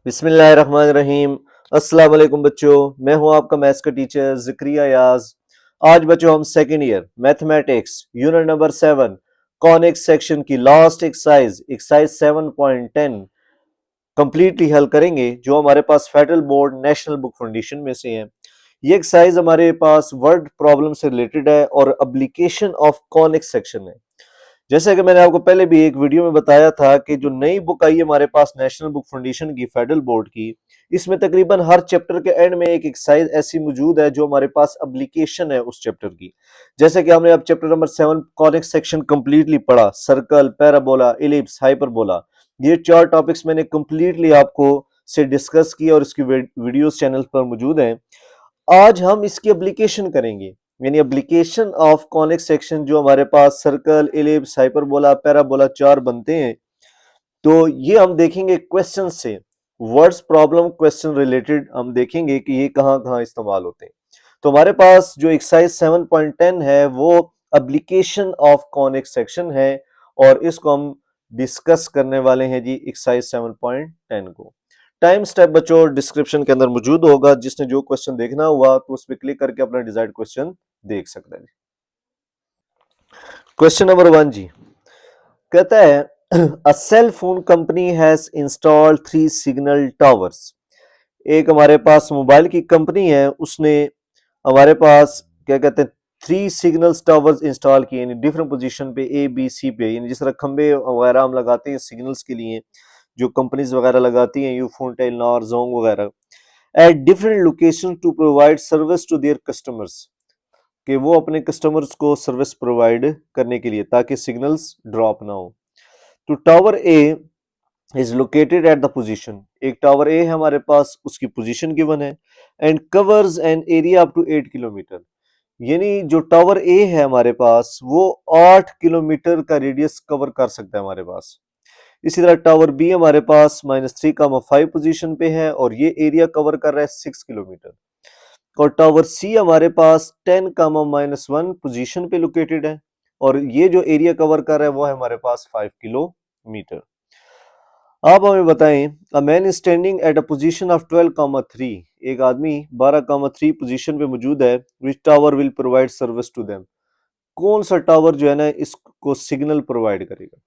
बिस्मिल्लाहिर्रहमानिर्रहीम। अस्सलाम वालेकुम बच्चों, मैं हूं आपका मैथ्स का टीचर ज़िक्रिया याज। आज बच्चों हम second year mathematics unit number 7 conics section की लास्ट एक्सरसाइज 7.10 कंप्लीटली हल करेंगे, जो हमारे पास federal board national book foundation में से है। ये एक्सरसाइज हमारे पास वर्ड प्रॉब्लम से रिलेटेड है और एप्लीकेशन ऑफ कॉनिक्स सेक्शन है। जैसे कि मैंने आपको पहले भी एक वीडियो में बताया था कि जो नई बुक आई है हमारे पास नेशनल बुक फाउंडेशन की फेडरल बोर्ड की, इसमें तकरीबन हर चैप्टर के एंड में एक एक्सरसाइज ऐसी मौजूद है जो हमारे पास एप्लीकेशन है उस चैप्टर की। जैसे कि हमने अब chapter number 7 conics section completely पढ़ा, सर्कल, पैराबोला, इलिप्स, हाइपरबोला। ये 4 टॉपिक्स मैंने कंप्लीटली आपको से डिस्कस किए और इसकी वीडियोस चैनल पर मौजूद हैं। आज हम इसकी एप्लीकेशन करेंगे, यानी एप्लीकेशन ऑफ कॉनिक्स सेक्शन, जो हमारे पास सर्कल, इलिप्स, हाइपरबोला, पैराबोला 4 बनते हैं। तो ये हम देखेंगे क्वेश्चन से, वर्ड्स प्रॉब्लम क्वेश्चन रिलेटेड हम देखेंगे कि ये कहाँ कहाँ इस्तेमाल होते हैं। तो हमारे पास जो एक्सरसाइज 7.10 है वो एप्लीकेशन ऑफ कॉनिक्स सेक्शन है और इसको हम डिस्कस करने वाले हैं जी एक्सरसाइज 7.10 को। टाइम स्टेप बच्चों डिस्क्रिप्शन के अंदर मौजूद होगा, जिसने जो क्वेश्चन देखना हुआ तो उस पर क्लिक करके अपना डिजायर्ड क्वेश्चन देख सकता है। क्वेश्चन नंबर 1 जी कहता है a cell phone company has installed 3 signal towers. एक हमारे पास मोबाइल की कंपनी है, उसने हमारे पास क्या कहते हैं 3 सिग्नल्स टावर्स इंस्टॉल किए, यानी डिफरेंट पोजीशन पे ए बी सी पे, यानी जिस तरह खंबे वगैरह हम लगाते हैं सिग्नल्स के लिए, जो कंपनीज वगैरह लगाती हैं यूफोन, टेलीनॉर, जोंग वगैरह, at different location to provide service to their customers, कि वो अपने कस्टमर्स को सर्विस प्रोवाइड करने के लिए, ताकि सिग्नल्स ड्रॉप ना हो। तो tower A is located at the position, एक टावर ए है हमारे पास, उसकी पोजीशन गिवन है, and covers an area up to 8 kilometre, यानी जो टावर ए है हमारे पास वो 8 किलोमीटर का रेडियस कवर कर सकता है हमारे पास। इसी तरह टावर बी हमारे पास -3,5 पोजीशन पे है और ये एरिया कवर कर रहा है 6 किलोमीटर। और टावर सी हमारे पास 10,-1 पोजीशन पे लोकेटेड है और ये जो एरिया कवर कर रहा है वो है हमारे पास 5 किलोमीटर। आप हमें बताएं, a man standing at a position of 12,3, एक आदमी 12,3 पोजीशन पे मौजूद है, which tower will provide service to them, कौन सा टावर जो है ना इसको सिग्नल प्रोवाइड करेगा।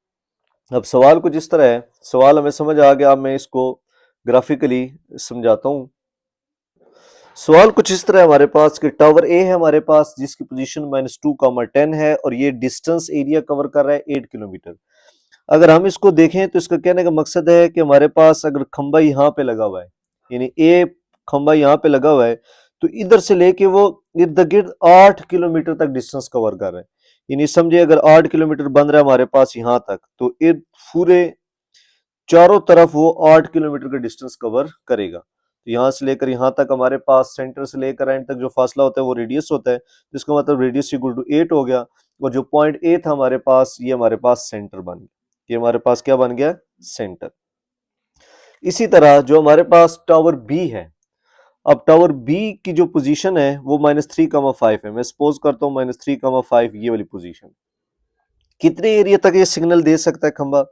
अब सवाल कुछ इस तरह है, सवाल हमें समझ आ गया, अब मैं इसको ग्राफिकली समझाता हूँ। सवाल कुछ इस तरह है हमारे पास कि टावर ए है हमारे पास, जिसकी पोजीशन -2,10 है और ये डिस्टेंस एरिया कवर कर रहा है 8 किलोमीटर। अगर हम इसको देखें तो इसका कहने का मकसद है कि हमारे पास अगर खंबा यहाँ पे लगा हुआ है, यानी ए खंबा यहाँ पे लगा हुआ है, तो इधर से लेके वो इर्द गिर्द 8 किलोमीटर तक डिस्टेंस कवर कर रहा है। यानी समझे अगर 8 किलोमीटर बन रहा है हमारे पास यहाँ तक, तो इर्द पूरे चारों तरफ वो 8 किलोमीटर का डिस्टेंस कवर करेगा। तो यहाँ से लेकर यहाँ तक हमारे पास सेंटर से लेकर एंड तक जो फासला होता है वो रेडियस होता है, जिसका मतलब रेडियस इक्वल टू 8 हो गया। और जो पॉइंट ए था हमारे पास, ये हमारे पास सेंटर बन गया, ये हमारे पास क्या बन गया, सेंटर। इसी तरह जो हमारे पास टावर बी है, अब टावर बी की जो पोजीशन है वो -3,5 है। मैं सपोज करता हूँ -3,5 ये वाली पोजीशन। कितने एरिया तक ये सिग्नल दे सकता है खंबा,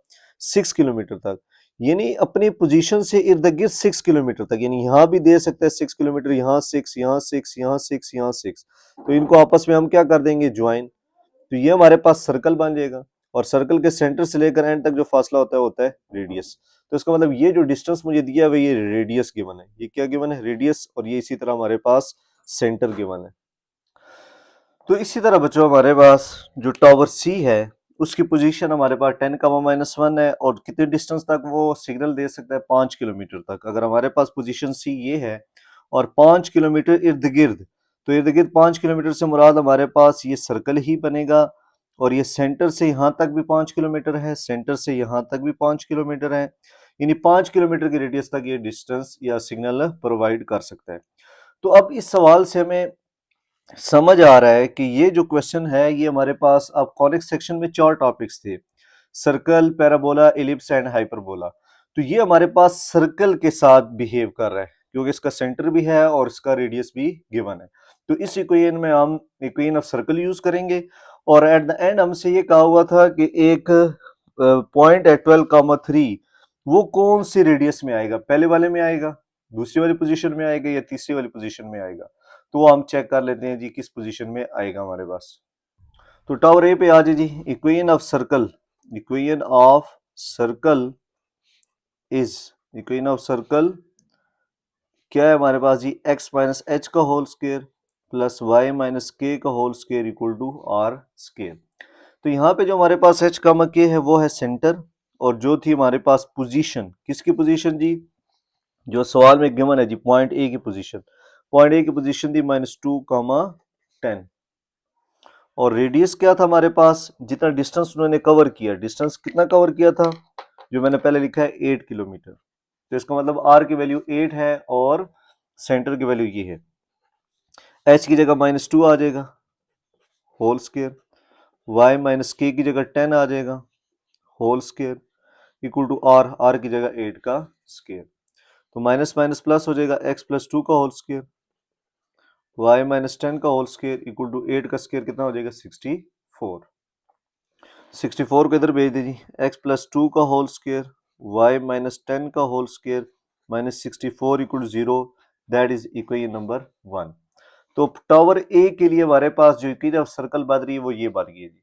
6 किलोमीटर तक, यानी अपनी पोजीशन से इर्द गिर्द 6 किलोमीटर तक, यानी यहाँ भी दे सकता है 6 किलोमीटर, यहाँ 6, यहाँ 6, यहाँ 6, यहाँ 6। तो इनको आपस में हम क्या कर देंगे, ज्वाइन। तो ये हमारे पास सर्कल बन जाएगा और सर्कल के सेंटर से लेकर एंड तक जो फासला होता है रेडियस। तो इसका मतलब ये जो डिस्टेंस मुझे दिया हुआ है ये रेडियस गिवन है, ये क्या गिवन है, रेडियस, और ये इसी तरह हमारे पास सेंटर गिवन है। तो इसी तरह बच्चों हमारे पास जो टावर सी है उसकी पोजीशन हमारे पास 10,-1 है और कितने डिस्टेंस तक वो सिग्नल दे सकता है, 5 किलोमीटर तक। अगर हमारे पास पोजीशन सी ये है और 5 किलोमीटर इर्द गिर्द, तो इर्द गिर्द 5 किलोमीटर से मुराद हमारे पास ये सर्कल ही बनेगा और ये सेंटर से यहाँ तक भी 5 किलोमीटर है, सेंटर से यहाँ तक भी 5 किलोमीटर है, यानी 5 किलोमीटर की रेडियस तक ये डिस्टेंस या सिग्नल प्रोवाइड कर सकता है। तो अब इस सवाल से हमें समझ आ रहा है कि ये जो क्वेश्चन है ये हमारे पास अब कॉनिक्स सेक्शन में 4 टॉपिक्स थे, circle, parabola, ellipse and hyperbola. तो ये हमारे पास सर्कल के साथ बिहेव कर रहा है क्योंकि इसका सेंटर भी है और इसका रेडियस भी गिवन है। तो इस इक्वेशन में हम इक्वेशन ऑफ सर्कल यूज करेंगे और एट द एंड हमसे ये कहा हुआ था कि एक पॉइंट है 12,3, वो कौन सी रेडियस में आएगा, पहले वाले में आएगा, दूसरी वाली पोजीशन में आएगा या तीसरी वाली पोजीशन में आएगा। तो वो हम चेक कर लेते हैं जी किस पोजीशन में आएगा हमारे पास। तो टावर ए पे आ जाए जी, equation of circle, equation of circle is, equation of circle क्या है हमारे पास जी, x माइनस एच का whole square plus y minus k का whole square equal to r square. तो यहाँ पे जो हमारे पास h का के है वो है सेंटर, और जो थी हमारे पास पोजीशन, किसकी पोजीशन जी, जो सवाल में गिवन है जी पॉइंट ए की पोजीशन, पॉइंट ए की पोजीशन थी -2, 10, और रेडियस क्या था हमारे पास, जितना डिस्टेंस उन्होंने कवर किया, डिस्टेंस कितना कवर किया था, जो मैंने पहले लिखा है 8 किलोमीटर। तो इसका मतलब r की वैल्यू 8 है और सेंटर की वैल्यू ये है। h की जगह -2 आ जाएगा होल स्क्वायर, y माइनस के की जगह 10 आ जाएगा whole square equal to r की जगह 8 का स्क्वायर। तो माइनस माइनस प्लस हो जाएगा, x प्लस 2 का होल स्क्वायर, y माइनस 10 का होल स्क्वायर इक्वल टू 8 का स्क्वायर कितना हो जाएगा 64। 64 को इधर भेज दीजिए, x प्लस 2 का होल स्क्वायर, y माइनस 10 का whole square minus 64 equal to 0, that is equation number 1। तो टावर ए के लिए हमारे पास जो इक्वेशन ऑफ सर्कल बन रही है वो ये बन गई है जी।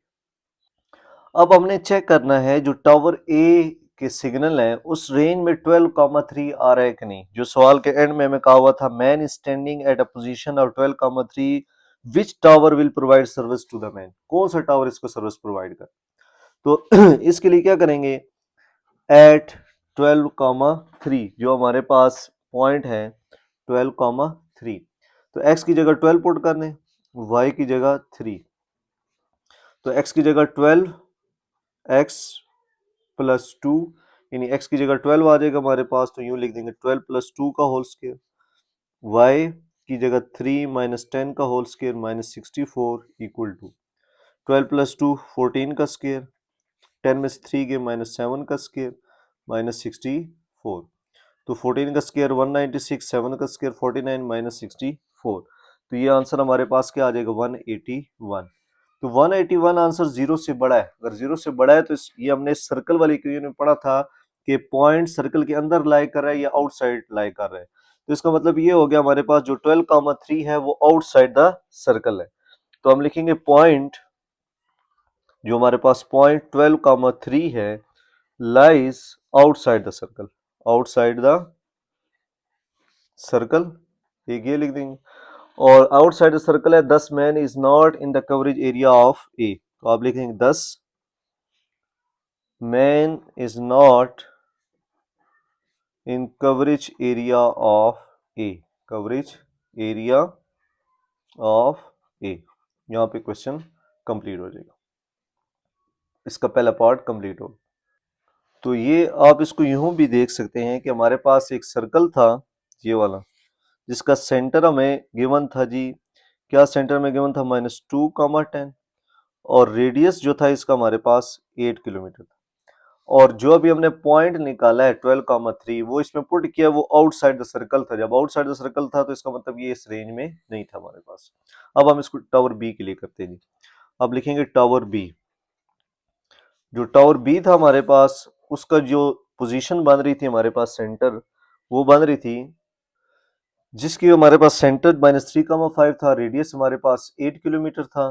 अब हमने चेक करना है जो टावर ए के सिग्नल है उस रेंज में 12,3 आ रहा है कि नहीं। जो सवाल के एंड में हमें कहा हुआ था man standing at a position of 12,3 which tower will provide service to the man, कौन सा टावर इसको सर्विस प्रोवाइड कर। तो इसके लिए क्या करेंगे, एट 12,3 जो हमारे पास पॉइंट है 12,3, तो x की जगह 12 पुट करने, y की जगह 3, तो x की जगह 12, x प्लस 2, यानी x की जगह 12 आ जाएगा हमारे पास, तो यूं लिख देंगे 12 प्लस 2 का होल स्क्वायर, y की जगह 3 माइनस 10 का whole square minus 64 equal to 12 plus 2 14 का स्क्वायर, 10 में से 3 गए माइनस 7 का स्क्वायर माइनस 64, तो 14 का स्क्वायर 196, 7 का स्क्वायर 49 माइनस 64, तो ये आंसर हमारे पास क्या आ जाएगा 181। तो 181 आंसर जीरो से बड़ा है, अगर जीरो से बड़ा है तो ये हमने सर्कल वाली इक्वेशन में पढ़ा था कि पॉइंट सर्कल के अंदर लाई कर रहा है या आउटसाइड लाई कर रहा है। तो इसका मतलब ये हो गया हमारे पास जो 12,3 है वो आउटसाइड द सर्कल है। तो हम लिखेंगे पॉइंट, जो हमारे पास पॉइंट 12,3 है lies outside the circle, outside the circle, एक ये लिख देंगे। और आउटसाइड द सर्कल है 10 man is not in the coverage area of A, तो आप लिखेंगे 10 man is not in coverage area of A, coverage area of A. यहां पे क्वेश्चन कंप्लीट हो जाएगा, इसका पहला पार्ट कंप्लीट हो। तो ये आप इसको यूं भी देख सकते हैं कि हमारे पास एक सर्कल था ये वाला, जिसका सेंटर हमें गिवन था जी, क्या सेंटर में गिवन था -2, 10, और रेडियस जो था इसका हमारे पास 8 किलोमीटर था, और जो अभी हमने पॉइंट निकाला है 12,3 वो इसमें पुट किया, वो आउटसाइड द सर्कल था। जब आउटसाइड द सर्कल था तो इसका मतलब ये इस रेंज में नहीं था हमारे पास। अब हम इसको टावर बी के लिए करते हैं जी। अब लिखेंगे टावर बी, जो टावर बी था हमारे पास उसका जो पोजीशन बन रही थी हमारे पास सेंटर, वो बन रही थी जिसकी हमारे पास सेंटर -3,5 था, रेडियस हमारे पास 8 किलोमीटर था।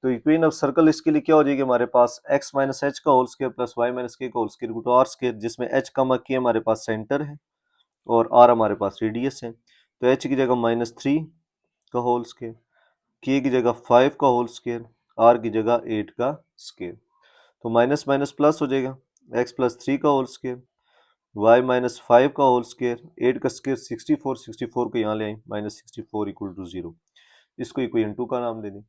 तो इक्वेशन ऑफ सर्कल इसके लिए क्या हो जाएगी हमारे पास x माइनस एच का whole square plus y minus k का whole square equal to r square, जिसमें h का के हमारे पास सेंटर है और r हमारे पास रेडियस है। तो h की जगह -3 का होल स्क्वायर, k की जगह 5 का होल स्क्वायर, r की जगह 8 का स्क्वायर, तो माइनस माइनस प्लस हो जाएगा, x प्लस 3 का होल स्क्वायर, y माइनस 5 का होल स्क्वायर, 8 का स्क्वायर 64, 64 को यहाँ ले आए -64 इक्वल टू 0, इसको इक्वेशन 2 का नाम दे दें।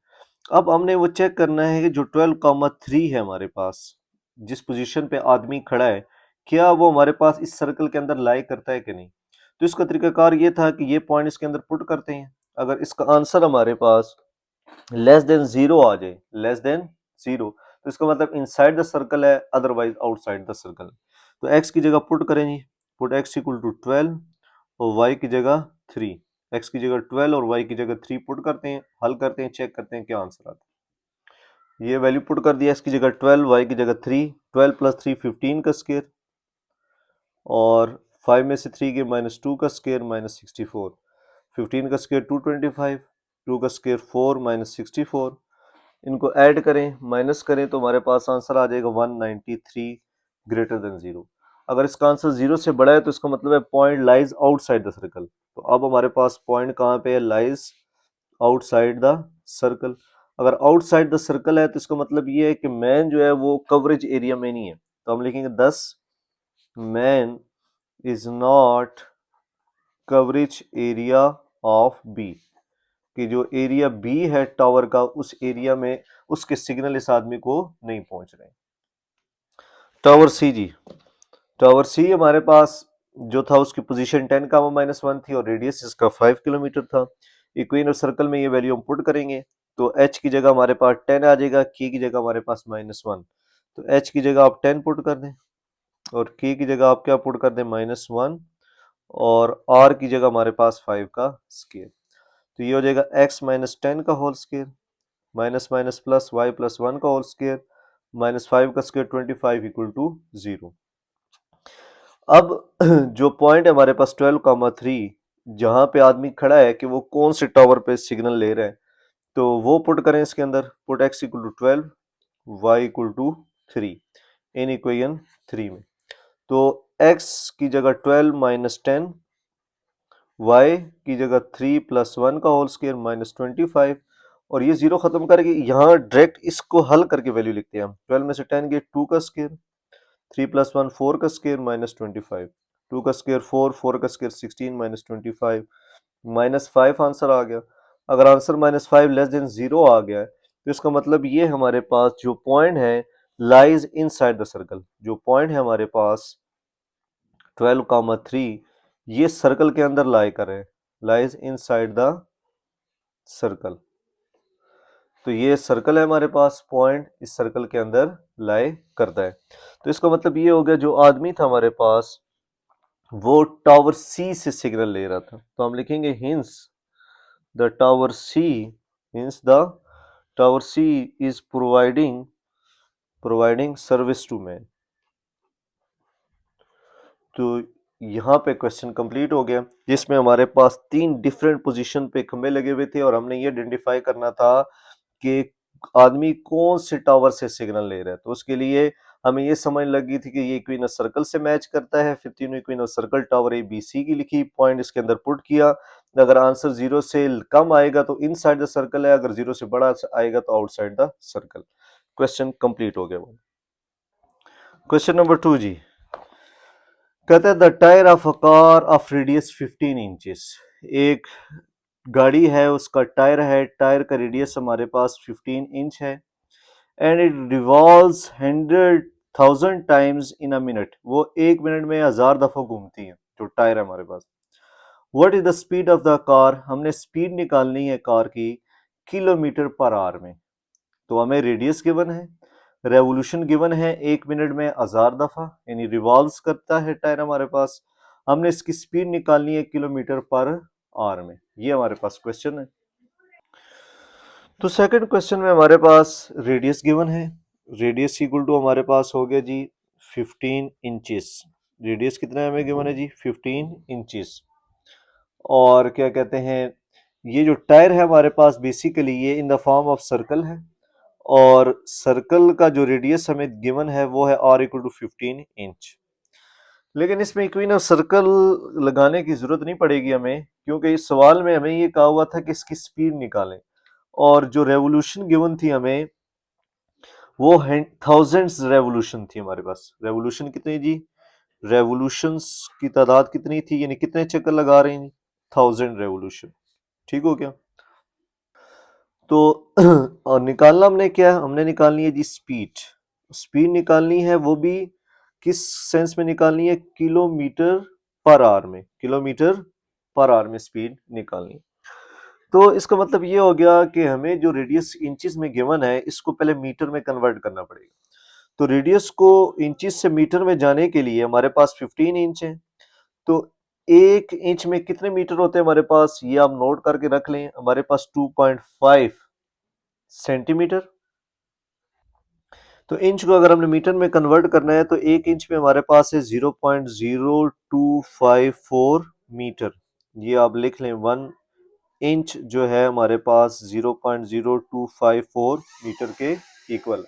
अब हमने वो चेक करना है कि जो 12,3 है हमारे पास, जिस पोजीशन पे आदमी खड़ा है, क्या वो हमारे पास इस सर्कल के अंदर लाई करता है कि नहीं। तो इसका तरीकाकार ये था कि ये पॉइंट इसके अंदर पुट करते हैं, अगर इसका आंसर हमारे पास लेस देन 0 आ जाए, लेस देन 0, तो इसका मतलब इनसाइड द सर्कल है, अदरवाइज आउटसाइड द सर्कल। तो x की जगह पुट करें जी, पुट x इक्वल टू 12 और y की जगह 3, x की जगह 12 और y की जगह 3 पुट करते हैं, हल करते हैं, चेक करते हैं क्या आंसर आता है। ये वैल्यू पुट कर दिया, x की जगह 12, y की जगह 3, 12 प्लस 3 15 का स्क्वायर और 5 में से 3 गए -2 का स्क्वायर -64, 15 का स्क्वायर 225, 2 का स्क्वायर 4 -64, इनको ऐड करें माइनस करें तो हमारे पास आंसर आ जाएगा 193 ग्रेटर देन 0। अगर इसका आंसर 0 से बड़ा है तो इसका मतलब है point lies outside the circle. तो अब हमारे पास पॉइंट कहाँ पे है, लाइज आउटसाइड द सर्कल। अगर आउटसाइड द सर्कल है तो इसका मतलब ये है कि मैन जो है वो कवरेज एरिया में नहीं है, तो हम लिखेंगे 10 man is not coverage area of B, कि जो एरिया बी है टावर का उस एरिया में उसके सिग्नल इस आदमी को नहीं पहुंच रहे। टावर सी जी, टावर सी हमारे पास जो था उसकी पोजीशन 10 का -1 थी और रेडियस इसका 5 किलोमीटर था। इक्वेटर सर्कल में ये वैल्यू हम पुट करेंगे तो h की जगह हमारे पास 10 आ जाएगा, k की जगह हमारे पास -1, तो h की जगह आप 10 पुट कर दें और k की जगह आप क्या पुट कर दें -1 और r की जगह हमारे पास 5 का स्क्वायर। तो ये हो जाएगा x - 10 का whole square minus minus plus y + 1 का होल स्क्वायर -5 का स्क्वायर 25 = 0। अब जो पॉइंट है हमारे पास 12,3 जहां पे आदमी खड़ा है कि वो कौन से टावर पे सिग्नल ले रहा है, तो वो पुट करें इसके अंदर, put x = 12 y = 3 in equation 3 में। तो x की जगह 12 - 10, y की जगह 3 + 1 का होल स्क्वायर -25 और ये 0 खत्म करके यहाँ डायरेक्ट इसको हल करके वैल्यू लिखते हैं हम। 12 में से 10 गए 2 का स्क्वायर, 3 + 1 4 का स्क्वायर -25, 2 का स्क्वायर 4, 4 का स्क्वायर 16 -25, -5 आंसर आ गया। अगर आंसर -5 लेस देन 0 आ गया है तो इसका मतलब ये हमारे पास जो पॉइंट है लाइज इनसाइड द सर्कल, जो पॉइंट है हमारे पास 12,3 ये सर्कल के अंदर लाई कर रहे हैं, लाइज इनसाइड द सर्कल। तो ये सर्कल है हमारे पास, पॉइंट इस सर्कल के अंदर लाई करता है। तो इसका मतलब ये हो गया जो आदमी था हमारे पास वो टावर सी से सिग्नल ले रहा था, तो हम लिखेंगे hence the tower C, hence the tower C is providing service to man. तो यहाँ पे क्वेश्चन कंप्लीट हो गया जिसमें हमारे पास 3 डिफरेंट पोजीशन पे खंबे लगे हुए थे और हमने ये आइडेंटिफाई करना था कि आदमी कौन से टावर से सिग्नल ले रहा है। तो उसके लिए हमें ये समझ लगी थी कि ये इक्विनोस सर्कल से मैच करता है, फिर तीनों equations circle tower A B C की लिखी, पॉइंट इसके अंदर पुट किया। अगर आंसर 0 से कम आएगा तो इनसाइड द सर्कल है, अगर 0 से बड़ा आएगा तो outside the circle. Question complete हो गया। वो क्वेश्चन नंबर 2 जी, कहता है the tyre of a car of radius 15 inches, एक गाड़ी है उसका टायर है, टायर का रेडियस हमारे पास 15 इंच है and it revolves 100,000 times in a minute, वो 1 मिनट में 1000 दफा घूमती है जो टायर है हमारे पास। What is the speed of the car, हमने स्पीड निकालनी है कार की किलोमीटर पर आवर में। तो हमें रेडियस गिवन है, रेवोल्यूशन गिवन है 1 मिनट में 1000 दफा, यानी रिवॉल्व्स करता है टायर हमारे पास। हमने इसकी स्पीड निकालनी है किलोमीटर पर आवर में, ये हमारे पास क्वेश्चन है। तो सेकंड क्वेश्चन में हमारे पास रेडियस गिवन है, रेडियस इक्वल टू हमारे पास हो गया जी 15 इंचेस। रेडियस कितना है हमें गिवन है जी 15 इंचेस। और क्या कहते हैं ये जो टायर है हमारे पास बेसिकली ये in the form of circle है और सर्कल का जो रेडियस हमें गिवन है वो है r = 15 इंच। लेकिन इसमें इक्विनोस सर्कल लगाने की जरूरत नहीं पड़ेगी हमें, क्योंकि इस सवाल में हमें ये कहा हुआ था कि इसकी स्पीड निकालें और जो रेवोल्यूशन गिवन थी हमें वो थाउजेंड्स रेवोल्यूशन थी हमारे पास। रेवोल्यूशन कितनी जी, रेवोल्यूशंस की तादाद कितनी थी, यानी कितने चक्कर लगा रहे हैं, 1000 रेवोल्यूशन। ठीक हो गया। तो और निकालना हमने क्या है, हमने निकालनी है जी स्पीड। स्पीड निकालनी है वो भी किस सेंस में निकालनी है, किलोमीटर पर आवर में, किलोमीटर पर आवर में स्पीड निकालनी है। तो इसका मतलब ये हो गया कि हमें जो रेडियस इंचेस में गिवन है इसको पहले मीटर में कन्वर्ट करना पड़ेगा। तो रेडियस को इंचेस से मीटर में जाने के लिए हमारे पास 15 इंच है, तो 1 इंच में कितने मीटर होते हैं हमारे पास, ये आप नोट करके रख लें, हमारे पास 2.5 सेंटीमीटर। तो इंच को अगर हमने मीटर में कन्वर्ट करना है तो 1 इंच में हमारे पास है 0.0254 मीटर। ये आप लिख लें, 1 इंच जो है हमारे पास 0.0254 मीटर के इक्वल।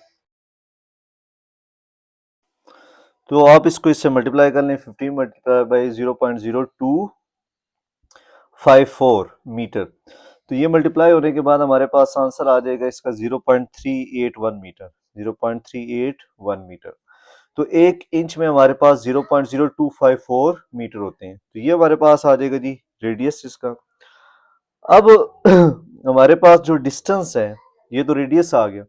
तो आप इसको इससे मल्टीप्लाई कर लें, 15 मल्टीप्लाई बाई 0.0254 मीटर। तो ये मल्टीप्लाई होने के बाद हमारे पास आंसर आ जाएगा इसका 0.381 मीटर, 0.381 मीटर। तो 1 इंच में हमारे पास 0.0254 मीटर होते हैं। तो ये हमारे पास आ जाएगा जी रेडियस इसका। अब हमारे पास जो डिस्टेंस है, ये तो रेडियस आ गया,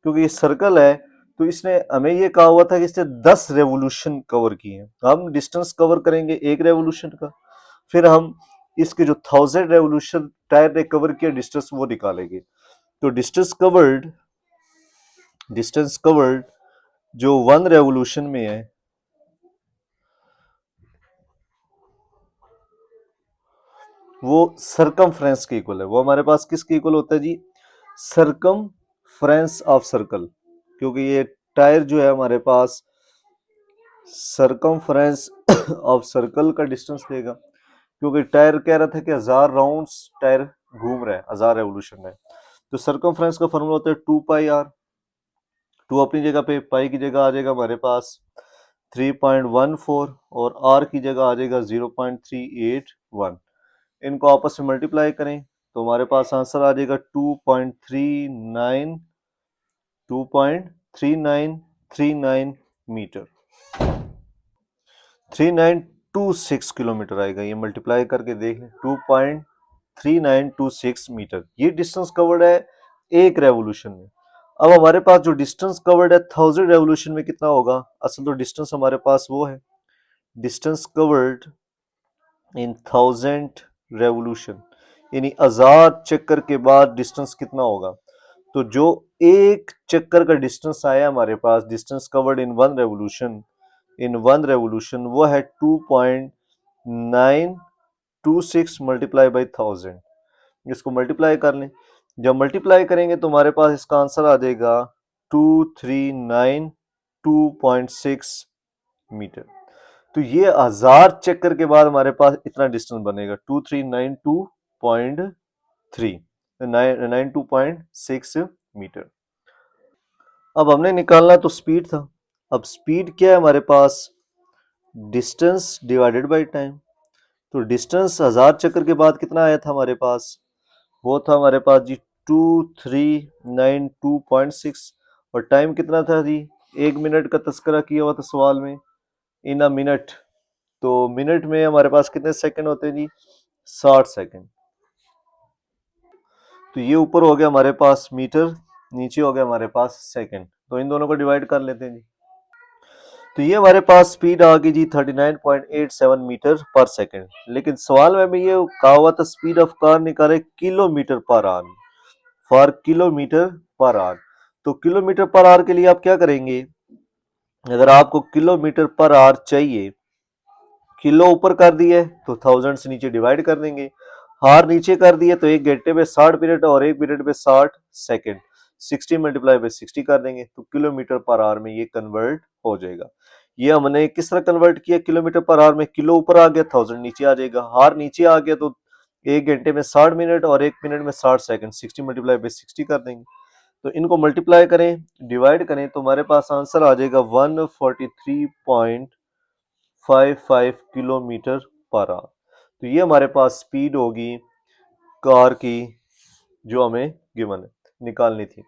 क्योंकि ये सर्कल है तो इसने हमें ये कहा हुआ था कि इसने 10 रेवोल्यूशन कवर किए हैं। हम डिस्टेंस कवर करेंगे एक रेवोल्यूशन का, फिर हम इसके जो 1000 रेवोल्यूशन टायर ने कवर किया डिस्टेंस वो निकालेंगे। तो डिस्टेंस कवर्ड जो 1 रेवोल्यूशन में है वो सरकमफ्रेंस के इक्वल है। वो हमारे पास किसके इक्वल होता है जी? सरकमफ्रेंस ऑफ सर्कल, क्योंकि ये टायर जो है हमारे पास सरकमफ्रेंस ऑफ सर्कल का डिस्टेंस देगा, क्योंकि टायर कह रहा था कि 1000 राउंड्स टायर घूम रहा है 1000 रेवोल्यूशन में। तो सरकमफ्रेंस का फॉर्मूला होता है 2 पाई आर। 2 अपनी जगह पे, पाई की जगह आ जाएगा हमारे पास 3.14 और आर की जगह आ जाएगा 0.381। इनको आपस में मल्टीप्लाई करें तो हमारे पास आंसर आ जाएगा 2.39 मीटर, 3926 किलोमीटर आएगा। ये मल्टीप्लाई करके देख लें, 2.3926 मीटर ये डिस्टेंस कवर्ड है एक रेवोल्यूशन में। अब हमारे पास जो डिस्टेंस कवर्ड है 1000 रेवोल्यूशन में कितना होगा? असल तो डिस्टेंस हमारे पास वो है, डिस्टेंस कवर्ड इन 1000 रेवोल्यूशन, यानी 1000 चक्कर के बाद डिस्टेंस कितना होगा? तो जो एक चक्कर का डिस्टेंस आया हमारे पास, डिस्टेंस कवर्ड इन 1 रेवोल्यूशन, वो है 2.926 मल्टीप्लाई बाई 1000। इसको मल्टीप्लाई कर लें, जब मल्टीप्लाई करेंगे तो हमारे पास इसका आंसर आ जाएगा 2392.6 मीटर। तो ये 1000 चक्कर के बाद हमारे पास इतना डिस्टेंस बनेगा 2392.6 मीटर। अब हमने निकालना तो स्पीड था। अब स्पीड क्या है हमारे पास? Distance divided by time. तो डिस्टेंस 1000 चक्कर के बाद कितना आया था हमारे पास? वो था हमारे पास जी 2392.6। और टाइम कितना था जी? 1 मिनट का तस्करा किया हुआ था सवाल में, इन अ मिनट। तो मिनट में हमारे पास कितने सेकंड होते हैं जी? 60 सेकंड। तो ये ऊपर हो गया हमारे पास मीटर, नीचे हो गया हमारे पास सेकंड। तो इन दोनों को डिवाइड कर लेते हैं जी। तो ये हमारे पास स्पीड आ गई जी 39.87 मीटर पर सेकंड। लेकिन सवाल में भी ये कहा हुआ था स्पीड ऑफ कार निकाले kilometre per hour, for kilometre per hour. तो किलोमीटर पर आवर के लिए आप क्या करेंगे? अगर आपको किलोमीटर पर आवर चाहिए, किलो ऊपर कर दिए तो 1000 से नीचे डिवाइड कर देंगे, हार नीचे कर दिए तो 1 घंटे में 60 मिनट और 1 मिनट में 60 सेकंड, 60 मल्टीप्लाई बाई 60 कर देंगे तो किलोमीटर पर आवर में ये कन्वर्ट हो जाएगा। ये हमने किस तरह कन्वर्ट किया? किलोमीटर पर आवर में किलो ऊपर आ गया, 1000 नीचे आ जाएगा, हार नीचे आ गया तो 1 घंटे में 60 मिनट और 1 मिनट में 60 सेकंड, 60 मल्टीप्लाई बाई 60 कर देंगे। तो इनको मल्टीप्लाई करें, डिवाइड करें तो हमारे पास आंसर आ जाएगा 143.55 किलोमीटर पर आवर। तो ये हमारे पास स्पीड होगी कार की जो हमें गिवन है, निकालनी थी।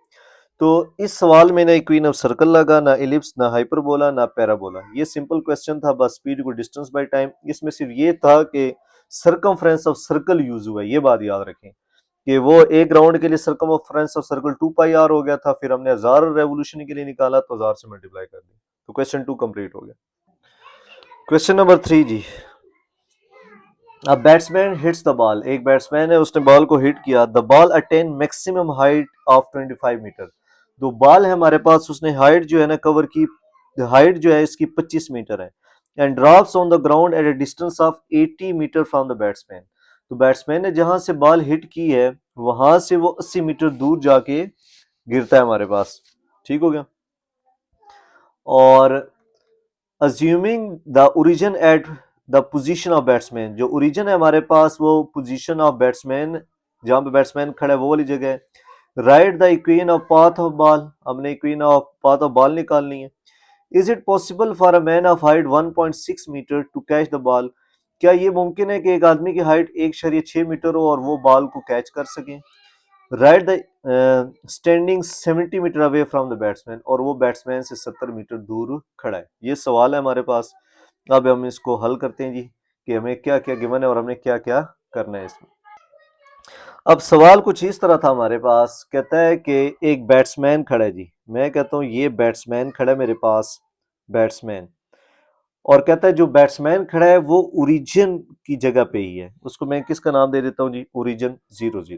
तो इस सवाल में ना इक्वीन ऑफ सर्कल लगा, ना इलिप्स, ना हाइपरबोला, ना पैराबोला। ये सिंपल क्वेश्चन था, बस स्पीड को डिस्टेंस बाय टाइम। इसमें सिर्फ ये था कि सर्कमफ्रेंस ऑफ सर्कल यूज हुआ है, ये बात याद रखें कि वो एक राउंड के लिए circumference of circle 2 pi r हो गया था, फिर हमने 1000 रेवोल्यूशन के लिए निकाला तो 1000 से मल्टीप्लाई कर दिया। तो क्वेश्चन 2 कंप्लीट हो गया। क्वेश्चन नंबर 3 जी। अब बैट्समैन हिट्स द बॉल, एक बैट्समैन है उसने बॉल को हिट किया। The ball attain maximum height of 25 metre. तो बॉल है हमारे पास, उसने हाइट जो है ना कवर की, हाइट जो है इसकी 25 मीटर है, and drops on the ground at a distance of 80 metre from the batsman. तो बैट्समैन ने जहां से बॉल हिट की है वहां से वो 80 मीटर दूर जाके गिरता है हमारे पास। ठीक हो गया। और assuming the origin at the position of batsman, जो ओरिजिन है हमारे पास वो पोजीशन ऑफ बैट्समैन, जहाँ पे बैट्समैन खड़ा है वो वाली जगह है। Write the equation of path of ball, हमने equation of path of ball निकालनी है। Is it possible for a man of height 1.6 metre to catch the ball, क्या ये मुमकिन है कि एक आदमी की हाइट 1.6 मीटर हो और वो बॉल को कैच कर सके। Right the standing 70 metre away from the batsman, और वो बैट्समैन से 70 मीटर दूर खड़ा है। ये सवाल है हमारे पास। अब हम इसको हल करते हैं जी, कि हमें क्या क्या गिवन है और हमें क्या क्या करना है इसमें। अब सवाल कुछ इस तरह था हमारे पास, कहता है कि एक बैट्समैन खड़ा है जी, मैं कहता हूँ ये बैट्समैन खड़ा है मेरे पास, बैट्समैन, और कहता है जो बैट्समैन खड़ा है वो ओरिजिन की जगह पे ही है, उसको मैं किसका नाम दे देता हूँ जी, ओरिजिन 0 0।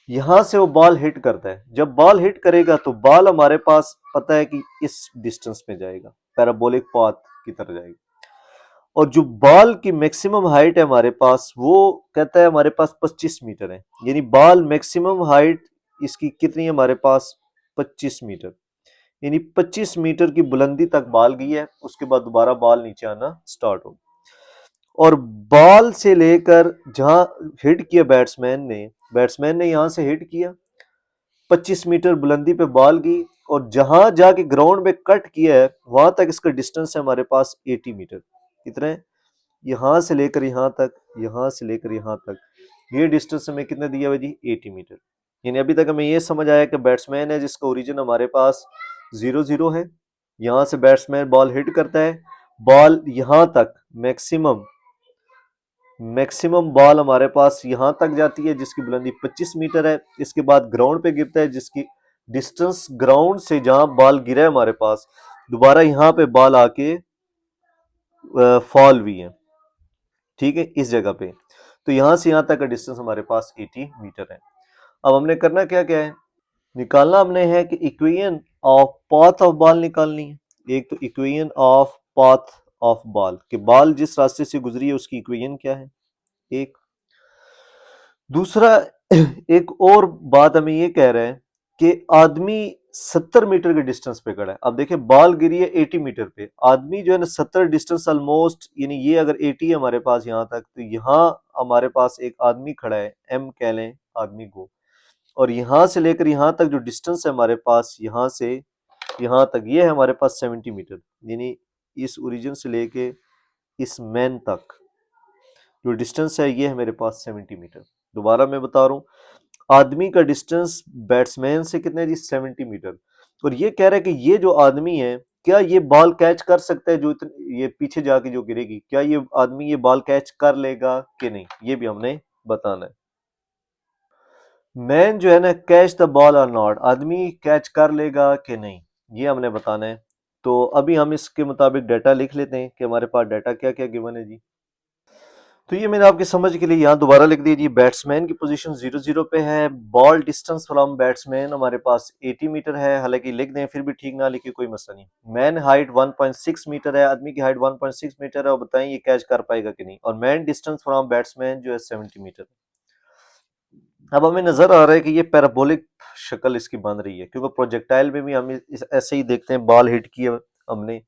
यहां से वो बॉल हिट करता है, जब बॉल हिट करेगा तो बॉल हमारे पास पता है कि इस डिस्टेंस में जाएगा, पैराबोलिक पाथ की तरह जाएगा। और जो बॉल की मैक्सिमम हाइट है हमारे पास, वो कहता है हमारे पास 25 मीटर है, यानी बॉल मैक्सिमम हाइट इसकी कितनी है हमारे पास, 25 मीटर, यानी 25 मीटर की बुलंदी तक बॉल गई है, उसके बाद दोबारा बॉल नीचे आना स्टार्ट हो। और बॉल से लेकर जहां हिट किया बैट्समैन ने यहां से हिट किया, 25 मीटर बुलंदी पे बॉल गई, और जहां जाके ग्राउंड में कट किया है वहां तक इसका डिस्टेंस है हमारे पास 80 मीटर। कितना है, यहां से लेकर यहां तक, यहां से लेकर यहां तक, ये डिस्टेंस हमें कितना दिया हुआ जी, 80 मीटर। यानी अभी तक हमें ये समझ आया कि बैट्समैन है जिसका ओरिजिन हमारे पास 0 0 है, यहां से बैट्समैन बॉल हिट करता है, बॉल यहां तक मैक्सिमम मैक्सिमम बॉल हमारे पास यहां तक जाती है जिसकी बुलंदी 25 मीटर है, इसके बाद ग्राउंड पे गिरता है जिसकी डिस्टेंस ग्राउंड से जहां बॉल गिरा है हमारे पास, दोबारा यहां पे बॉल आके फॉल हुई है, ठीक है, इस जगह पे। तो यहां से यहां तक का डिस्टेंस हमारे पास 80 मीटर है। अब हमने करना क्या क्या है, निकालना हमने है कि equation of path of ball निकालनी है। एक तो equation of path of ball, कि बॉल जिस रास्ते से गुजरी है उसकी इक्वेशन क्या है, एक। दूसरा, एक और बात हमें ये कह रहा है कि आदमी 70 मीटर के डिस्टेंस पे खड़ा है। अब देखिए बॉल गिरी है 80 मीटर पे, आदमी जो है ना 70 डिस्टेंस ऑलमोस्ट, यानी ये अगर 80 है हमारे पास यहाँ तक, तो यहाँ हमारे पास एक आदमी खड़ा है, एम कह लें आदमी को, और यहाँ से लेकर यहाँ तक जो डिस्टेंस है हमारे पास, यहाँ से यहाँ तक ये है हमारे पास 70 मीटर, यानी इस ओरिजिन से लेके इस मैन तक जो डिस्टेंस है ये है मेरे पास 70 मीटर। दोबारा मैं बता रहा हूँ, आदमी का डिस्टेंस बैट्समैन से कितना है जी, 70 मीटर। और ये कह रहा है कि ये जो आदमी है, क्या ये बॉल कैच कर सकता है, जो ये पीछे जाके जो गिरेगी, क्या ये आदमी ये बॉल कैच कर लेगा कि नहीं, ये भी हमने बताना है। मैन जो है ना, कैच द बॉल और नॉट, आदमी कैच कर लेगा कि नहीं, ये हमने बताना है। तो अभी हम इसके मुताबिक डाटा लिख लेते हैं कि हमारे पास डाटा क्या क्या गिवन है जी। तो ये मैंने आपकी समझ के लिए यहाँ दोबारा लिख दिया जी, बैट्समैन की पोजीशन 0 0 पे है, बॉल डिस्टेंस फ्रॉम बैट्समैन हमारे पास 80 मीटर है, हालांकि लिख दें फिर भी ठीक, ना लिखे कोई मसला नहीं। मैन हाइट 1.6 मीटर है, आदमी की हाइट 1.6 मीटर है, और बताएं ये कैच कर पाएगा कि नहीं। और मैन डिस्टेंस फ्रॉम बैट्समैन जो है 70 मीटर। अब हमें नजर आ रहा है कि ये पैराबोलिक शक्ल इसकी बन रही है, क्योंकि प्रोजेक्टाइल में भी हम ऐसे ही देखते हैं, बॉल हिट की है हमने,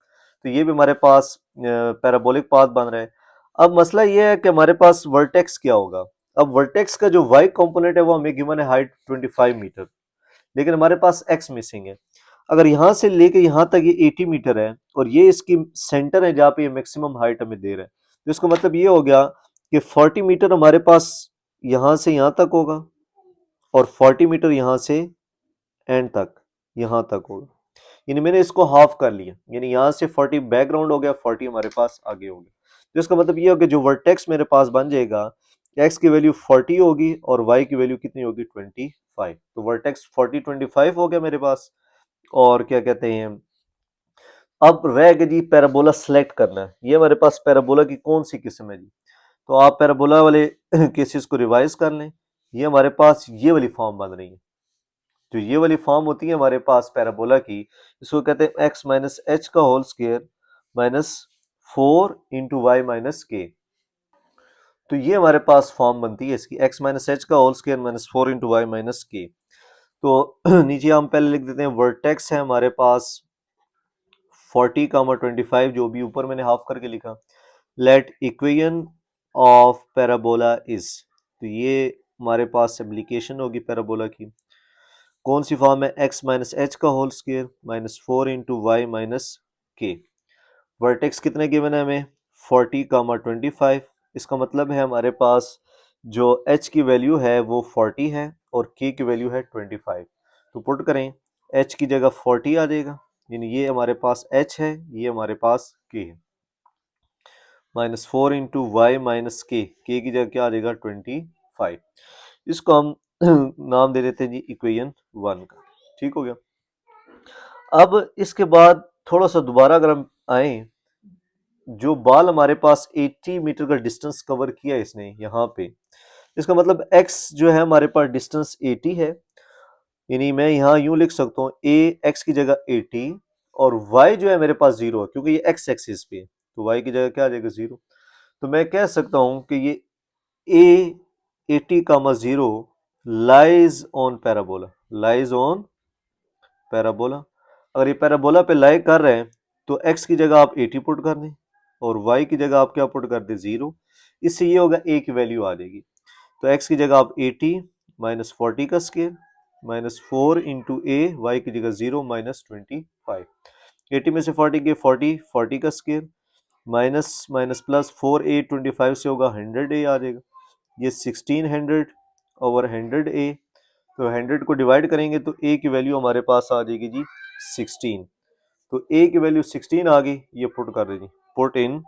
तो ये भी हमारे पास पैराबोलिक पाथ बन रहा है। अब मसला ये है कि हमारे पास वर्टेक्स क्या होगा। अब वर्टेक्स का जो वाई कंपोनेंट है वो हमें गिवन है हाइट 25 मीटर, लेकिन हमारे पास एक्स मिसिंग है। अगर यहाँ से लेके यहाँ तक ये 80 मीटर है, और ये इसकी सेंटर है जहाँ पे ये मैक्सिमम हाइट हमें दे रहा है, तो इसका मतलब ये हो गया कि 40 मीटर हमारे पास यहाँ से यहाँ तक होगा, और 40 मीटर यहाँ से एंड तक यहाँ तक होगा। यानी मैंने इसको हाफ कर लिया, यानी यहाँ से 40 बैकग्राउंड हो गया, 40 हमारे पास आगे हो गया। तो इसका मतलब ये होगा जो वर्टेक्स मेरे पास बन जाएगा, एक्स की वैल्यू 40 होगी और वाई की वैल्यू कितनी होगी, 25। तो वर्टेक्स 40 25 हो गया मेरे पास। और क्या कहते हैं, अब रह गया जी पैराबोला सेलेक्ट करना है। ये हमारे पास पैराबोला की कौन सी किस्म है जी, तो आप पैराबोला वाले केसेस को रिवाइज कर लें। ये हमारे पास ये वाली फॉर्म बन रही है, जो ये वाली फॉर्म होती है हमारे पास पैराबोला की, इसको कहते हैं एक्स माइनस एच का whole square minus 4 into y minus k. तो ये हमारे पास फॉर्म बनती है इसकी, एक्स माइनस एच का whole square minus 4 into y minus k. तो नीचे हम पहले लिख देते हैं वर्टेक्स है हमारे पास 40, 25 जो भी ऊपर मैंने हाफ करके लिखा। Let equation of parabola is, तो ये हमारे पास एप्लीकेशन होगी पैराबोला की। कौन सी फॉर्म है? x माइनस एच का whole square minus 4 × y minus k. Vertex कितने गिवन है हमें? 40, 25। इसका मतलब है हमारे पास जो h की वैल्यू है वो 40 है और k की वैल्यू है 25। तो पुट करें, h की जगह 40 आ जाएगा, यानी ये हमारे पास h है, ये हमारे पास k है। -4 × y माइनस के की जगह क्या आ जाएगा? 25। इसको हम नाम दे देते हैं जी इक्वेशन 1 का। ठीक हो गया। अब इसके बाद थोड़ा सा दोबारा अगर हम आए, जो बॉल हमारे पास 80 मीटर का डिस्टेंस कवर किया है इसने यहाँ पे, इसका मतलब x जो है हमारे पास डिस्टेंस 80 है, यानी मैं यहाँ यूं लिख सकता हूँ a x की जगह 80 और y जो है मेरे पास 0 है क्योंकि ये x एक्सिस पे है, तो y की जगह क्या आ जाएगा? 0। तो मैं कह सकता हूँ कि ये a 80, 0 lies on parabola, lies on parabola. अगर ये पैराबोला पे लाई कर रहे हैं तो x की जगह आप 80 पुट कर दें और y की जगह आप क्या पुट कर दें? 0। इससे ये होगा a की वैल्यू आ जाएगी। तो x की जगह आप 80 माइनस 40 का स्केयर माइनस 4 × a, y की जगह 0 माइनस 25। 80 में से 40 के 40, 40 का square minus minus plus 4a 25 से होगा 100a आ जाएगा। ये 1600 ओवर 100a, तो 100 को डिवाइड करेंगे तो a की वैल्यू हमारे पास आ जाएगी जी 16। तो a की वैल्यू 16 आ गई, ये पुट कर दें जी, पुट इन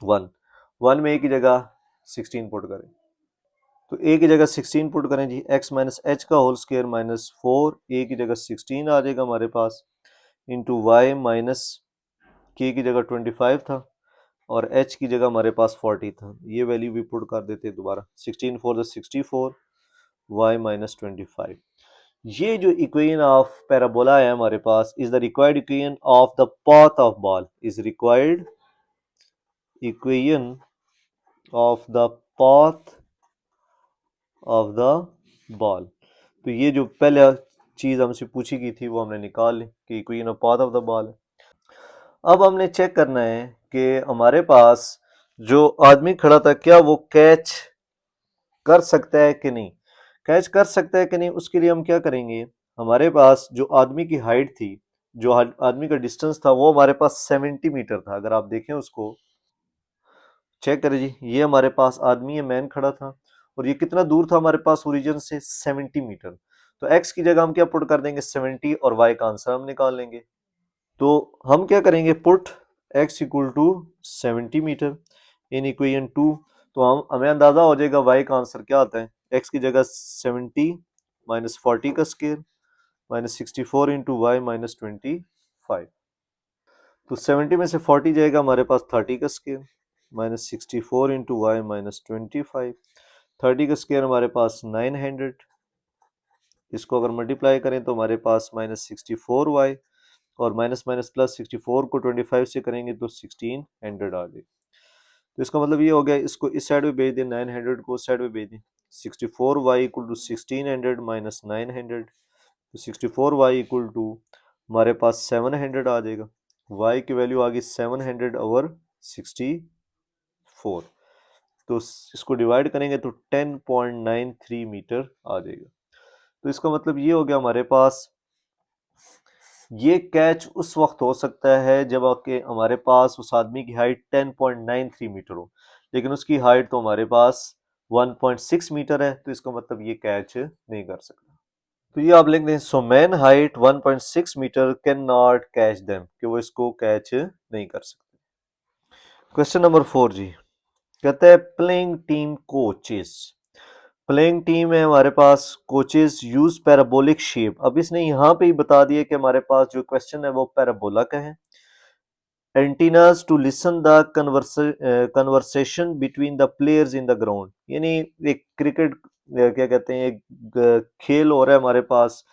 1 में a की जगह 16 पुट करें, तो a की जगह 16 पुट करें जी, x माइनस एच का होल स्क्वायर माइनस 4 a की जगह 16 आ जाएगा हमारे पास, इंटू वाई माइनस k की जगह 25 था और h की जगह हमारे पास 40 था। ये वैल्यू भी पुट कर देते हैं दोबारा, 16 4 64 y माइनस 25। ये जो इक्वेशन ऑफ पैराबोला है हमारे पास is the required equation of the path of ball, is required equation of the path of the ball. तो ये जो पहले चीज हमसे पूछी गई थी वो हमने निकाल ली कि equation of path of the ball है। अब हमने चेक करना है कि हमारे पास जो आदमी खड़ा था क्या वो कैच कर सकता है कि नहीं, कैच कर सकता है कि नहीं। उसके लिए हम क्या करेंगे, हमारे पास जो आदमी की हाइट थी, जो आदमी का डिस्टेंस था वो हमारे पास 70 मीटर था। अगर आप देखें उसको चेक करें जी, ये हमारे पास आदमी है, मैन खड़ा था और ये कितना दूर था हमारे पास ओरिजिन से? 70 मीटर। तो एक्स की जगह हम क्या पुट कर देंगे? 70 और वाई का आंसर हम निकाल लेंगे। तो हम क्या करेंगे, put x equal to 70 metre in equation 2। तो हम हमें अंदाजा हो जाएगा y का आंसर क्या आता है। x की जगह 70 माइनस 40 का square minus 64 into y minus 25। तो 70 में से 40 जाएगा हमारे पास 30 का square minus 64 into y minus 25। 30 का स्केयर हमारे पास 900, इसको अगर मल्टीप्लाई करें तो हमारे पास माइनस 64y और माइनस माइनस प्लस 64 को 25 से करेंगे तो 1600 आ जाएगी। तो इसका मतलब ये हो गया, इसको इस साइड में भेज दें, 900 को उस साइड में भेज दें। 64y इक्वल टू 1600 माइनस 900, तो 64y इक्वल टू हमारे पास 700 आ जाएगा। y की वैल्यू आ गई 700 ओवर 64, तो इसको डिवाइड करेंगे तो 10.93 मीटर आ जाएगा। तो इसका मतलब ये हो गया हमारे पास ये कैच उस वक्त हो सकता है जब आपके हमारे पास उस आदमी की हाइट 10.93 मीटर हो, लेकिन उसकी हाइट तो हमारे पास 1.6 मीटर है, तो इसका मतलब ये कैच नहीं कर सकता। तो ये आप लिख दें, so man height 1.6 metre can not catch them, कि वो इसको कैच नहीं कर सकते। क्वेश्चन नंबर 4 जी, कहते हैं playing team coaches. Playing team है हमारे पास, कोचेस यूज पैराबोलिक शेप। अब इसने यहाँ पे ही बता दिया कि हमारे पास जो क्वेश्चन है वो पैराबोला का है। Antennas to listen the conversation between the players in the ground, यानी एक क्रिकेट क्या कहते हैं, एक खेल हो रहा है हमारे पास।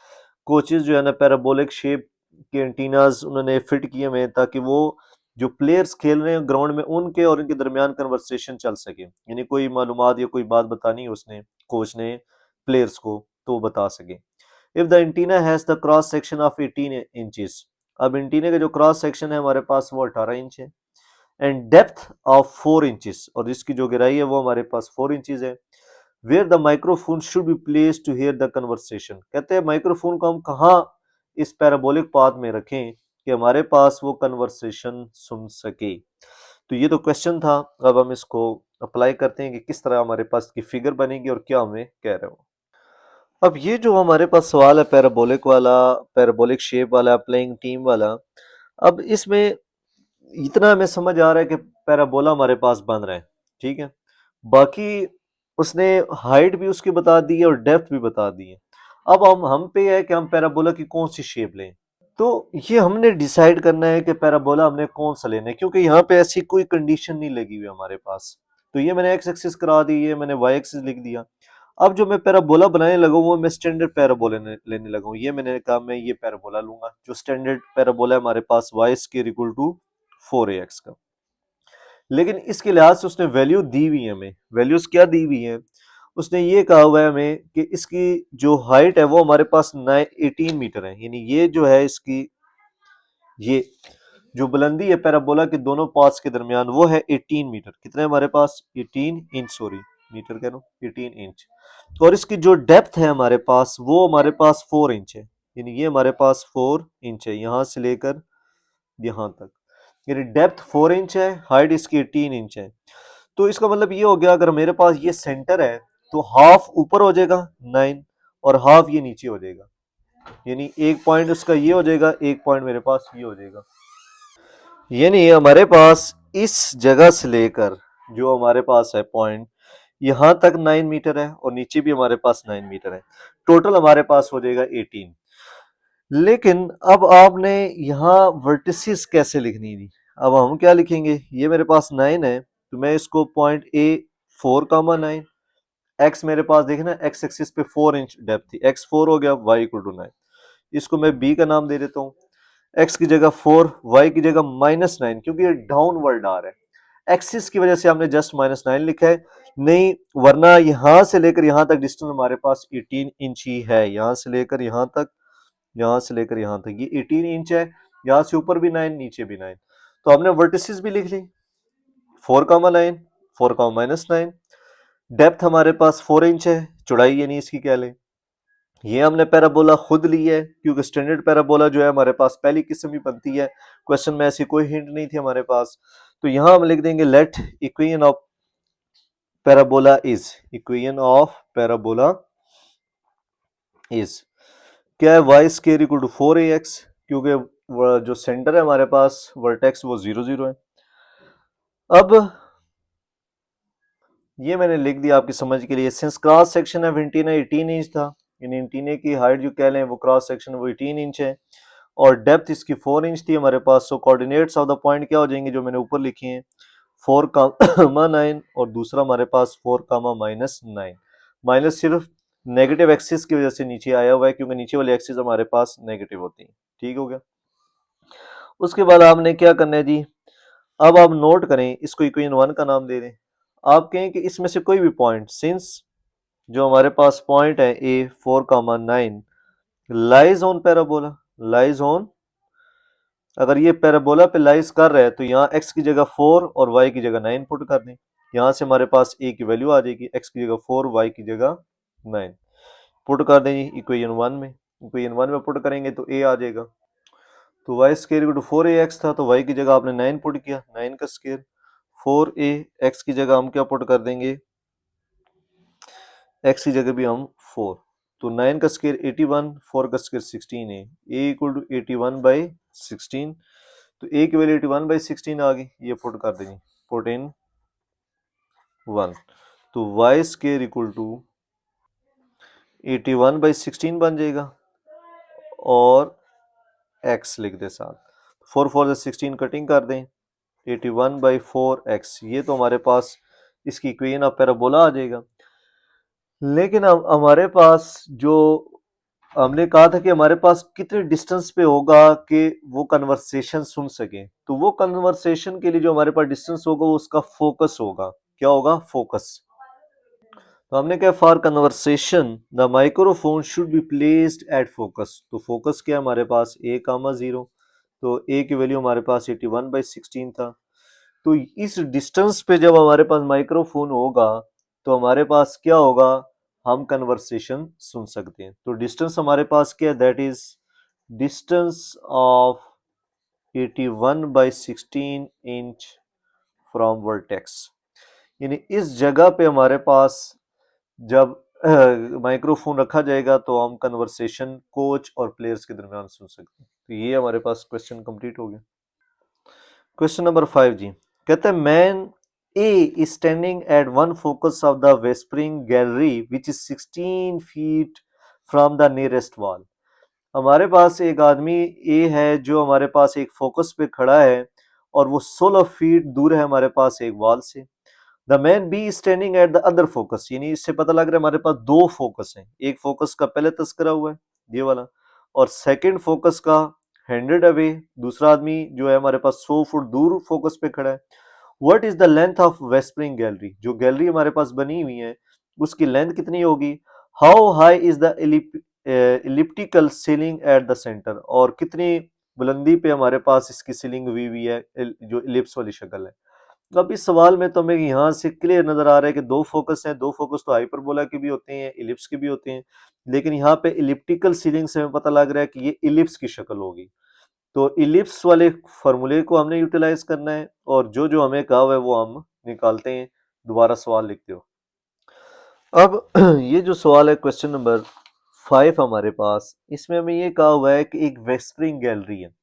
कोचेस जो है ना पैराबोलिक शेप के एंटीनास उन्होंने फिट किए हुए हैं ताकि वो जो प्लेयर्स खेल रहे हैं ग्राउंड में उनके और इनके दरमियान कन्वर्सेशन चल सके, यानी कोई मालूमात या कोई बात बतानी है उसने कोच ने प्लेयर्स को तो बता सके। If the antenna has the cross section of 18 inches, अब एंटीना का जो क्रॉस सेक्शन है हमारे पास वो 18 इंच है, एंड डेप्थ ऑफ 4 इंचेस, और इसकी जो गहराई है वो हमारे पास 4 इंचेस है। Where the microphone should be place to hear the conversation, कहते हैं माइक्रोफोन को हम कहाँ इस पैराबोलिक पाथ में रखें कि हमारे पास वो कन्वर्सेशन सुन सके। तो ये तो क्वेश्चन था, अब हम इसको अप्लाई करते हैं कि किस तरह हमारे पास की फिगर बनेगी और क्या हमें कह रहे हो। अब ये जो हमारे पास सवाल है पैराबोलिक वाला, पैराबोलिक शेप वाला, प्लेइंग टीम वाला, अब इसमें इतना हमें समझ आ रहा है कि पैराबोला हमारे पास बन रहा है, ठीक है। बाकी उसने हाइट भी उसकी बता दी है और डेप्थ भी बता दी है। अब हम पे है कि हम पैराबोला की कौन सी शेप लें। तो ये हमने डिसाइड करना है कि पैराबोला हमने कौन सा लेना है, क्योंकि यहाँ पे ऐसी कोई कंडीशन नहीं लगी हुई हमारे पास। तो ये मैंने एक्स एक्सिस करा दी, ये मैंने वाई एक्सिस लिख दिया। अब जो मैं पैराबोला बनाने लगा हूँ वो मैं स्टैंडर्ड पैराबोला लेने लगा हूँ। ये मैंने कहा मैं ये पैराबोला लूंगा जो स्टैंडर्ड पैराबोला है हमारे पास, y square equal to 4ax का। लेकिन इसके लिहाज से उसने वैल्यू दी हुई है हमें, वैल्यूज क्या दी हुई है, उसने ये कहा हुआ है हमें कि इसकी जो हाइट है वो हमारे पास 18 मीटर है, यानी ये जो है इसकी ये जो बुलंदी है पैराबोला के दोनों पार्ट्स के दरमियान वो है 18 मीटर। कितने हमारे पास 18 इंच, सॉरी मीटर कह रहा हूँ, 18 इंच। और इसकी जो डेप्थ है हमारे पास वो हमारे पास 4 इंच है, यानी ये हमारे पास 4 इंच है यहां से लेकर यहां तक, यानी डेप्थ 4 इंच है, हाइट इसकी 18 इंच है। तो इसका मतलब ये हो गया अगर मेरे पास ये सेंटर है तो हाफ ऊपर हो जाएगा 9 और हाफ ये नीचे हो जाएगा, यानी एक पॉइंट उसका ये हो जाएगा, एक पॉइंट मेरे पास ये हो जाएगा। यानी हमारे पास इस जगह से लेकर जो हमारे पास है पॉइंट यहां तक 9 मीटर है और नीचे भी हमारे पास 9 मीटर है, टोटल हमारे पास हो जाएगा 18। लेकिन अब आपने यहाँ वर्टिसेस कैसे लिखनी थी, अब हम क्या लिखेंगे, ये मेरे पास 9 है तो मैं इसको पॉइंट ए 4,9, एक्स मेरे पास देखना एक्स एक्सिस पे 4 इंच डेप्थ थी, एक्स 4 हो गया, वाई इक्वल टू 9, इसको मैं बी का नाम दे देता हूँ। एक्स की जगह 4, वाई की जगह -9, क्योंकि ये डाउनवर्ड आ रहा है, एक्सिस की वजह से हमने जस्ट -9 लिखा है, नहीं वरना यहां से लेकर यहां तक डिस्टेंस हमारे पास 18 इंच ही है, यहां से लेकर यहां तक, यहां से लेकर यहां तक ये 18 इंच है, यहां से ऊपर भी 9 नीचे भी 9। तो हमने वर्टिसेस भी लिख ली 4,9, 4,-9, डेप्थ हमारे पास 4 इंच है, चौड़ाई यानी इसकी क्या लें, ये हमने पैराबोला खुद ली है क्योंकि स्टैंडर्ड पैराबोला जो है हमारे पास पहली किस्म ही बनती है, क्वेश्चन में ऐसी कोई हिंट नहीं थी हमारे पास। तो यहां हम लिख देंगे late equation of parabola is, equation of parabola is क्या है, Y square equal to 4ax, क्योंकि जो सेंटर है हमारे पास वर्टेक्स वो 0 0 है। अब ये मैंने लिख दिया आपकी समझ के लिए, since cross section of antenna 18 inch था, यानी एंटीने की हाइट जो कह लें वो क्रॉस सेक्शन वो 18 इंच है और डेप्थ इसकी 4 इंच थी हमारे पास। सो कोऑर्डिनेट्स ऑफ द पॉइंट क्या हो जाएंगे जो मैंने ऊपर लिखे हैं, 4,9 और दूसरा हमारे पास 4,-9, माइनस सिर्फ नेगेटिव एक्सिस की वजह से नीचे आया हुआ है क्योंकि नीचे वाले एक्सिस हमारे पास नेगेटिव होती है, ठीक हो गया। उसके बाद आपने क्या करना है जी, अब आप नोट करें, इसको इक्वेशन 1 का नाम दे दें। आप कहें कि इसमें से कोई भी पॉइंट, सिंस जो हमारे पास पॉइंट है ए 4,9 lies on parabola, lies on, अगर ये पैराबोला पे लाइज कर रहा है तो यहाँ x की जगह 4 और y की जगह 9 पुट कर दें, यहाँ से हमारे पास a की वैल्यू आ जाएगी, x की जगह 4 y की जगह 9 पुट कर दें इक्वेशन 1 में, इक्वेशन 1 में पुट करेंगे तो a आ जाएगा। तो Y square equal to 4ax था तो y की जगह आपने 9 पुट किया, 9 का स्क्वायर, 4a, x की जगह हम क्या पुट कर देंगे, x की जगह भी हम 4, तो 9 का स्क्वायर 81, 4 का स्क्वायर 16 है, a इक्वल टू 81/16, तो a की वैल्यू 81/16 आ गई, ये पुट कर देंगे, पुट इन 1, तो y स्क्वायर इक्वल टू 81/16 बन जाएगा और x लिख दे साथ, 4 4 से 16 कटिंग कर दें, 81/4x, ये तो हमारे पास इसकी इक्वेशन ऑफ पैराबोला आ जाएगा। लेकिन अब हमारे पास जो हमने कहा था कि हमारे पास कितने डिस्टेंस पे होगा कि वो कन्वर्सेशन सुन सके, तो वो कन्वर्सेशन के लिए जो हमारे पास डिस्टेंस होगा वो उसका फोकस होगा, क्या होगा, फोकस। तो हमने कहा for conversation the microphone should be placed at focus, तो फोकस क्या है हमारे पास a, 0, तो ए की वैल्यू हमारे पास 81/16 था। तो इस डिस्टेंस पे जब हमारे पास माइक्रोफोन होगा तो हमारे पास क्या होगा, हम कन्वर्सेशन सुन सकते हैं। तो डिस्टेंस हमारे पास क्या है, that is distance of 81/16 inch from vertex. यानी इस जगह पे हमारे पास जब माइक्रोफोन रखा जाएगा तो हम कन्वर्सेशन कोच और प्लेयर्स के दरमियान सुन सकते हैं। तो ये हमारे पास क्वेश्चन कंप्लीट हो गया। क्वेश्चन नंबर 5 जी, कहते हैं man A is standing at one focus of the whispering gallery which is 16 feet from the nearest wall. हमारे पास एक आदमी ए है जो हमारे पास एक फोकस पे खड़ा है और वो 16 फीट दूर है हमारे पास एक वॉल से। The man B standing at the other focus, यानी इससे पता लग रहा है हमारे पास दो फोकस हैं। एक फोकस का पहले तस्करा हुआ है ये वाला, और सेकंड फोकस का 100 अवे दूसरा आदमी जो है हमारे पास 100 फुट दूर फोकस पे खड़ा है। What is the length of whispering gallery, जो गैलरी हमारे पास बनी हुई है उसकी लेंथ कितनी होगी। How high is the elliptical ceiling at the centre, और कितनी बुलंदी पे हमारे पास इसकी सीलिंग हुई हुई है, जो इलिप्स वाली शक्ल है। तो अब इस सवाल में तो हमें यहाँ से क्लियर नजर आ रहा है कि दो फोकस हैं। दो फोकस तो हाइपरबोला के भी होते हैं, इलिप्स के भी होते हैं, लेकिन यहाँ पे इलिप्टिकल सीलिंग से हमें पता लग रहा है कि ये इलिप्स की शक्ल होगी। तो इलिप्स वाले फॉर्मूले को हमने यूटिलाइज करना है और जो जो हमें कहा हुआ है वो हम निकालते हैं। दोबारा सवाल लिखते हो। अब ये जो सवाल है क्वेश्चन नंबर 5 हमारे पास, इसमें हमें ये कहा हुआ है कि एक वेस्परिंग गैलरी है।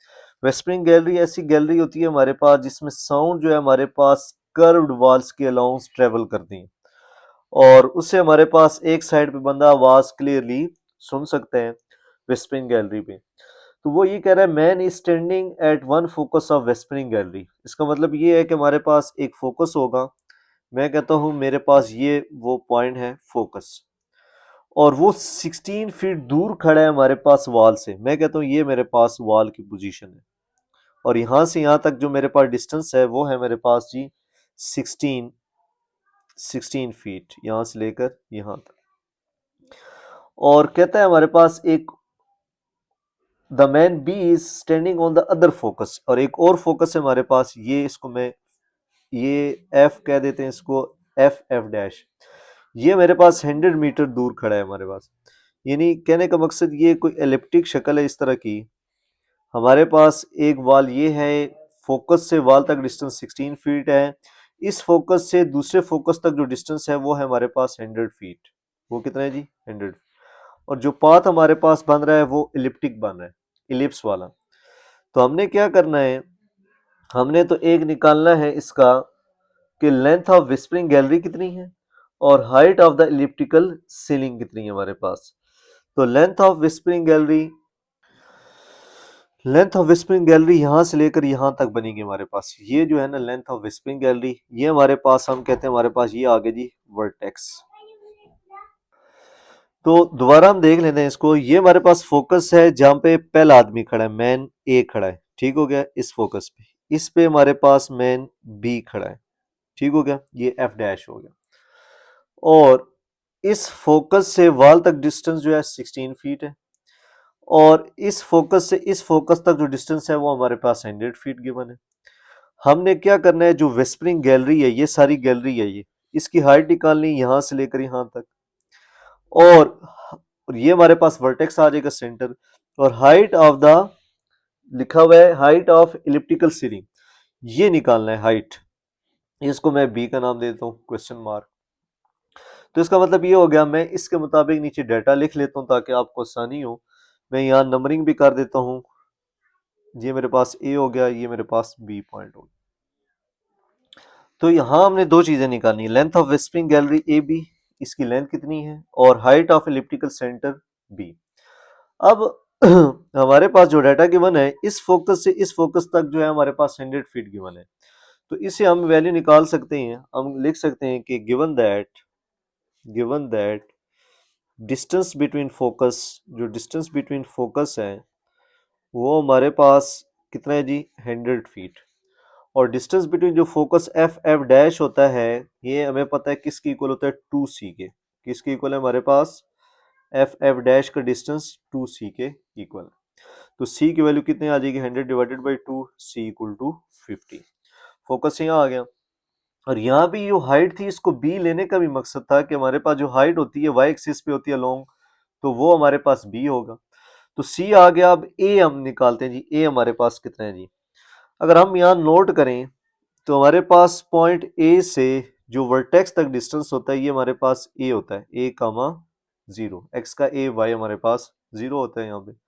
वेस्परिंग गैलरी ऐसी गैलरी होती है हमारे पास जिसमें साउंड जो है हमारे पास कर्व्ड वॉल्स के अलाउंस ट्रेवल करती है और उससे हमारे पास एक साइड पे बंदा आवाज क्लियरली सुन सकते हैं वेस्परिंग गैलरी पे। तो वो ये कह रहा है man is standing at one focus of whispering gallery. इसका मतलब ये है कि हमारे पास एक फोकस होगा। मैं कहता हूं मेरे पास ये वो पॉइंट है फोकस, और वो 16 फीट दूर खड़ा है हमारे पास वॉल से। मैं कहता हूँ ये मेरे पास वॉल की पोजीशन है और यहां से यहां तक जो मेरे पास डिस्टेंस है वो है मेरे पास जी 16 फीट, यहां से लेकर यहां तक। और कहता है हमारे पास एक the man B is standing on the other focus, और एक और फोकस है हमारे पास, ये इसको मैं ये एफ कह देते हैं, इसको एफ एफ डैश। ये मेरे पास 100 मीटर दूर खड़ा है हमारे पास। यानी कहने का मकसद ये कोई एलिप्टिक शक्ल है इस तरह की। हमारे पास एक वॉल ये है, फोकस से वॉल तक डिस्टेंस 16 फीट है। इस फोकस से दूसरे फोकस तक जो डिस्टेंस है वो है हमारे पास 100 फीट। वो कितना है जी 100। और जो पाथ हमारे पास बन रहा है वो इलिप्टिक बन रहा है, इलिप्स वाला। तो हमने क्या करना है, हमने तो एक निकालना है इसका कि लेंथ ऑफ विस्परिंग गैलरी कितनी है और height of the elliptical ceiling कितनी है हमारे पास। तो लेंथ ऑफ विस्परिंग गैलरी यहां से लेकर यहां तक बनेगी हमारे पास। ये जो है ना लेंथ ऑफ विस्परिंग गैलरी, ये हमारे पास हम कहते हैं हमारे पास ये आगे जी वर्टेक्स। तो दोबारा हम देख लेते हैं इसको। ये हमारे पास फोकस है जहां पे पहला आदमी खड़ा है, मैन ए खड़ा है, ठीक हो गया। इस फोकस पे, इस पे हमारे पास मैन बी खड़ा है, ठीक हो गया। ये एफ डैश हो गया। और इस फोकस से वॉल तक डिस्टेंस जो है 16 फीट है, और इस फोकस से इस फोकस तक जो डिस्टेंस है वो हमारे पास 100 फीट गिवन है। हमने क्या करना है, जो वेस्परिंग गैलरी है, ये सारी गैलरी है, ये इसकी हाइट निकालनी यहां से लेकर यहां तक, और ये हमारे पास वर्टेक्स आ जाएगा सेंटर। और हाइट ऑफ द लिखा हुआ है हाइट ऑफ इलिप्टिकल सीलिंग, ये निकालना है हाइट। इसको मैं बी का नाम देता हूँ क्वेश्चन मार्क। तो इसका मतलब ये हो गया, मैं इसके मुताबिक नीचे डाटा लिख लेता हूँ ताकि आपको आसानी हो। मैं यहाँ नंबरिंग भी कर देता हूँ। ये मेरे पास ए हो गया, ये मेरे पास बी पॉइंट हो गया। तो यहाँ हमने दो चीजें निकालनी है, length of whispering gallery A B, इसकी लेंथ कितनी है, और height of elliptical centre B. अब हमारे पास जो डाटा गिवन है, इस फोकस से इस फोकस तक जो है हमारे पास 100 फीट गिवन है। तो इसे हम वैल्यू निकाल सकते हैं। हम लिख सकते हैं कि given that distance between focus, जो डिस्टेंस बिटवीन फोकस है वो हमारे पास कितना है जी 100 फीट। और डिस्टेंस बिटवीन जो फोकस एफ एफ डैश होता है, ये हमें पता है किसके इक्वल होता है 2c के। किसके इक्वल है हमारे पास, एफ एफ डैश का डिस्टेंस 2c के इक्वल है। तो सी की वैल्यू कितनी आ जाएगी 100 divided by 2, c equal to 50। Focus यहाँ आ गया। और यहाँ भी जो हाइट थी इसको बी लेने का भी मकसद था कि हमारे पास जो हाइट होती है वाई एक्सिस पे होती है लॉन्ग, तो वो हमारे पास बी होगा। तो सी आ गया। अब ए हम निकालते हैं जी, ए हमारे पास कितना है जी। अगर हम यहाँ नोट करें तो हमारे पास पॉइंट ए से जो वर्टेक्स तक डिस्टेंस होता है ये हमारे पास ए होता है, ए कामा 0, एक्स का ए वाई हमारे पास 0 होता है यहाँ पे।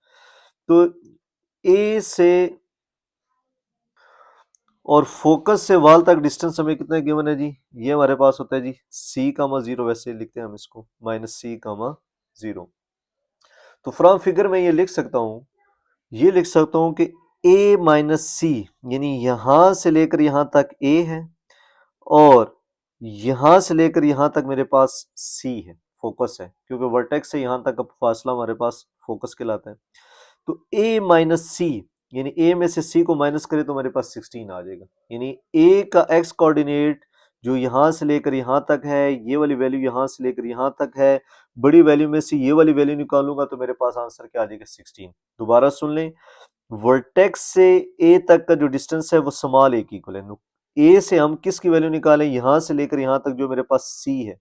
तो ए से और फोकस से वाल तक डिस्टेंस हमें कितना गिवन है जी, ये हमारे पास होता है जी सी कामा 0, वैसे लिखते हैं हम इसको माइनस सी कामा 0। तो फ्रॉम फिगर में ये लिख सकता हूं, ये लिख सकता हूं कि a माइनस सी, यानी यहां से लेकर यहां तक a है और यहां से लेकर यहां तक मेरे पास c है, फोकस है, क्योंकि वर्टेक्स से यहां तक का फासला हमारे पास फोकस कहलाता है। तो a माइनस सी, यानी a में से c को माइनस करें तो हमारे पास 16 आ जाएगा। यानी a का x कोऑर्डिनेट जो यहां से लेकर यहां तक है, ये वाली वैल्यू यहां से लेकर यहां तक है, बड़ी वैल्यू में से ये वाली वैल्यू निकालूंगा तो मेरे पास आंसर क्या आ जाएगा 16। दोबारा सुन लें, वर्टेक्स से ए तक का जो डिस्टेंस है वो स्मॉल ए की इक्वल है। ए से हम किसकी वैल्यू निकालें, यहां से लेकर यहां तक जो मेरे पास सी है,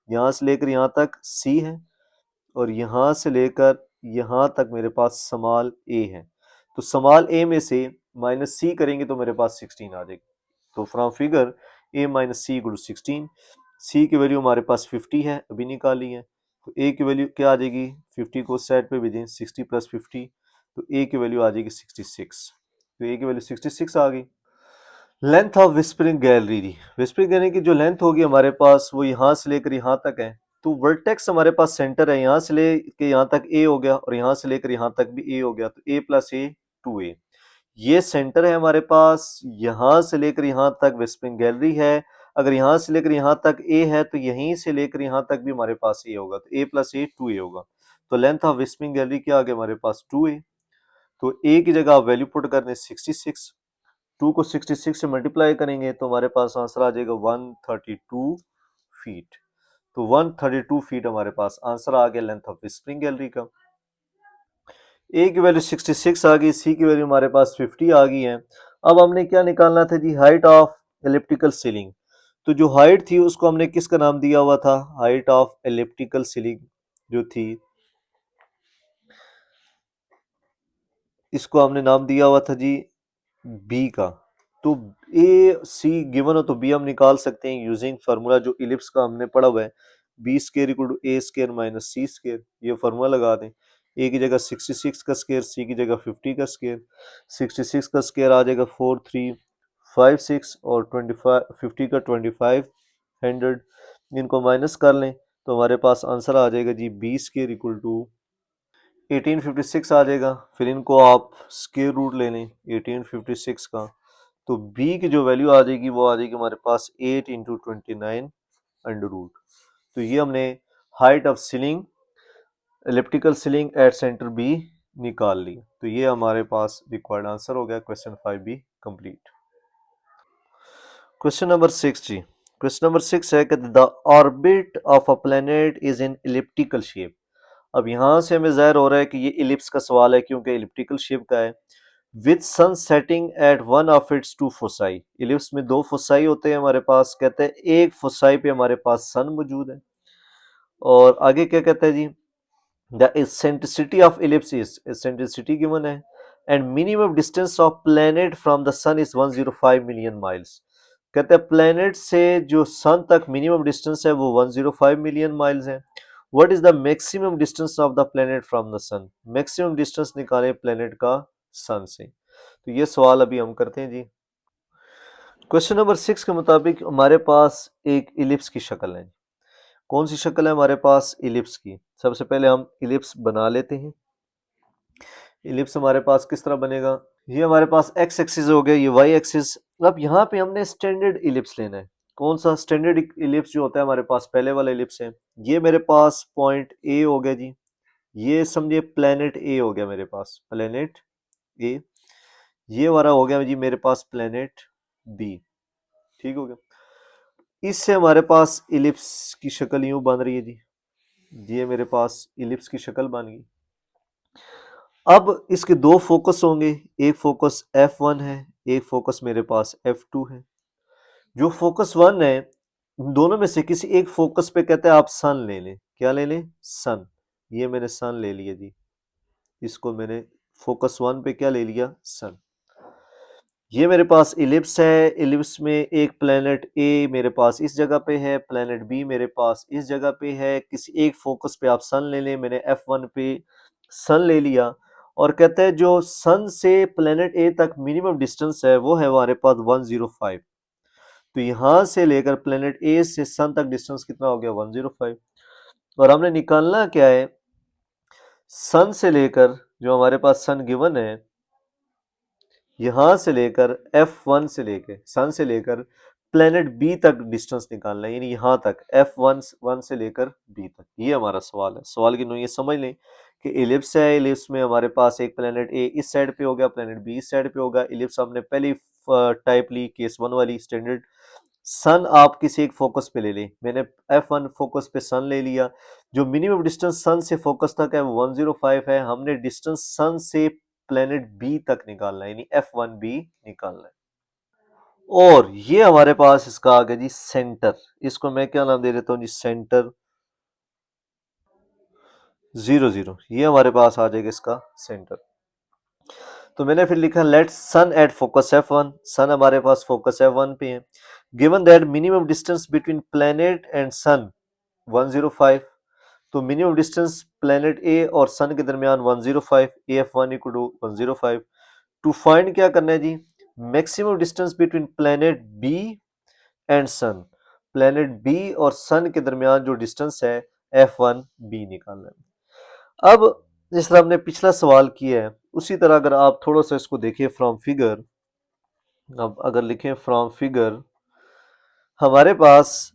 यहां से लेकर यहां तक सी है और यहां से लेकर यहां तक मेरे पास स्मॉल ए है। तो स्मॉल ए में से माइनस सी करेंगे तो मेरे पास 16 आ जाएगी। तो from figure A minus C equal to 16, C की वैल्यू हमारे पास 50 है, अभी निकाली है। तो ए की वैल्यू क्या आ जाएगी, 50 को साइड पे भेजें, 60 प्लस 50, तो ए की वैल्यू आ जाएगी 66। तो ए की वैल्यू 66 आ गई। लेंथ ऑफ विस्परिंग गैलरी जी, विस्परिंग गैलरी की जो लेंथ होगी हमारे पास वो यहाँ से लेकर यहाँ तक है। तो वर्टेक्स हमारे पास सेंटर है, यहाँ से लेकर यहाँ तक ए हो गया और यहाँ से लेकर यहाँ तक भी ए हो गया, तो ए प्लस ए 2a। ये सेंटर है हमारे पास, यहाँ से लेकर यहाँ तक विस्परिंग गैलरी है। अगर यहाँ से लेकर यहाँ तक ए है तो यहीं से लेकर यहाँ तक भी हमारे पास ए होगा, तो ए प्लस ए 2a होगा। तो लेंथ ऑफ विस्परिंग गैलरी क्या आ गया हमारे पास 2a। तो ए की जगह आप वैल्यू पुट कर दें 66, 2 को 66 से मल्टीप्लाई करेंगे तो हमारे पास आंसर आ जाएगा 132 फीट। तो 132 फीट हमारे पास आंसर आ गया लेंथ ऑफ स्प्रिंग गैलरी का। ए की वैल्यू 66 आ गई, सी की वैल्यू हमारे पास 50 आ गई है। अब हमने क्या निकालना था जी, हाइट ऑफ एलिप्टिकल सीलिंग। तो जो हाइट थी उसको हमने किसका नाम दिया हुआ था, हाइट ऑफ एलिप्टिकल सीलिंग जो थी इसको हमने नाम दिया हुआ था जी बी का। तो ए सी गिवन हो तो बी हम निकाल सकते हैं यूजिंग फार्मूला जो इलिप्स का हमने पढ़ा हुआ है, b square equal to A square minus c square. ये फार्मूला लगा दें, ए की जगह 66 का स्केयर, सी की जगह 50 का स्केयर। 66 का स्केयर आ जाएगा 4356 और 25 50 का 2500, इनको माइनस कर लें तो हमारे पास आंसर आ जाएगा जी बी स्केयर इक्वल टू 1856 आ जाएगा। फिर इनको आप स्क्वायर रूट ले लें 1856 का, तो b की जो वैल्यू आ जाएगी वो आ जाएगी हमारे पास 8 इंटू 29 अंडर रूट। तो ये हमने height of ceiling, elliptical ceiling at centre b निकाल ली। तो ये हमारे पास रिक्वायर्ड आंसर हो गया question 5b complete. Question number 6 जी, क्वेश्चन नंबर 6 है कि the orbit of a planet is in elliptical shape. अब यहाँ से हमें जाहिर हो रहा है कि ये इलिप्स का सवाल है क्योंकि एलिप्टिकल शेप का है। With sun setting at one of its two foci, ellipse में दो फोसाई होते हैं हमारे पास, कहते हैं एक फोसाई पे हमारे पास सन मौजूद है। और आगे क्या कहता है जी, the eccentricity of ellipse is, eccentricity given है, and minimum distance of planet from the sun is 105 million miles. कहते हैं प्लेनेट से जो सन तक मिनिमम डिस्टेंस है वो 105 मिलियन माइल्स है। What is the maximum distance of the planet from the sun, maximum distance निकालें प्लेनेट का सन से। तो ये सवाल अभी हम करते हैं जी। क्वेश्चन नंबर 6 के मुताबिक हमारे पास एक इलिप्स की शक्ल है। कौन सी शक्ल है हमारे पास, इलिप्स की। सबसे पहले हम इलिप्स बना लेते हैं। इलिप्स हमारे पास किस तरह बनेगा, ये हमारे पास एक्स एक्सिस हो गया, ये वाई एक्सिस। अब यहाँ पे हमने स्टैंडर्ड इलिप्स लेना है। कौन सा स्टैंडर्ड इलिप्स जो होता है हमारे पास, पहले वाला इलिप्स है। ये मेरे पास पॉइंट ए हो गया जी, ये समझिए प्लेनेट ए हो गया मेरे पास, प्लेनेट ए। ये वाला हो गया जी मेरे पास प्लेनेट बी, ठीक हो गया। इससे हमारे पास इलिप्स की शक्ल यूं बन रही है जी, ये मेरे पास इलिप्स की शक्ल बन गई। अब इसके दो फोकस होंगे, एक फोकस F1 है, एक फोकस मेरे पास F2 है। जो फोकस 1 है, दोनों में से किसी एक फोकस पे कहते हैं आप सन ले लें। क्या ले लें? सन। ये मैंने सन ले लिया जी, इसको मैंने फोकस 1 पे क्या ले लिया? सन। ये मेरे पास इलिप्स है, इलिप्स में एक प्लेनेट ए मेरे पास इस जगह पे है, प्लेनेट बी मेरे पास इस जगह पे है। किसी एक फोकस पे आप सन ले लें, मैंने F1 पे सन ले लिया और कहते हैं जो सन से प्लेनेट ए तक मिनिमम डिस्टेंस है वो है हमारे पास 105। तो यहां से लेकर प्लेनेट ए से सन तक डिस्टेंस कितना हो गया? 105। और हमने निकालना क्या है? सन से लेकर, जो हमारे पास सन गिवन है, यहां से लेकर F1 से लेकर सन से लेकर प्लेनेट बी तक डिस्टेंस निकालना है, यानी यहां तक F1 से लेकर बी तक। ये हमारा सवाल है। सवाल की नो ये समझ लें कि इलिप्स है, इलिप्स में हमारे पास एक प्लेनेट ए इस साइड पे होगा, प्लेनेट बी इस साइड पे होगा। इलिप्स हमने पहली टाइप ली, केस 1 वाली स्टैंडर्ड। सन आप किसी एक फोकस पे ले लें, मैंने F1 फोकस पे सन ले लिया। जो मिनिमम डिस्टेंस सन से फोकस तक है वो 105 है। हमने डिस्टेंस सन से प्लेनेट बी तक निकालना है, यानी F1b निकालना है। और ये हमारे पास इसका आ गया जी सेंटर। इसको मैं क्या नाम दे देता हूँ जी? सेंटर 0 0। ये हमारे पास आ जाएगा इसका सेंटर। तो मैंने फिर लिखा let sun at focus F1। Sun हमारे पास फोकस F1 पे है। Given that minimum distance between planet and sun 105। तो मिनिमम डिस्टेंस प्लेनेट ए और सन के दरमियान 105, AF1 equal to 105। To find क्या करना है जी? Maximum distance between planet B and sun. Planet B और सन के दरमियान जो डिस्टेंस है F1b निकालना है। अब जिस तरह हमने पिछला सवाल किया है उसी तरह अगर आप थोड़ा सा इसको देखें फ्रॉम फिगर, अब अगर लिखें फ्रॉम फिगर, हमारे पास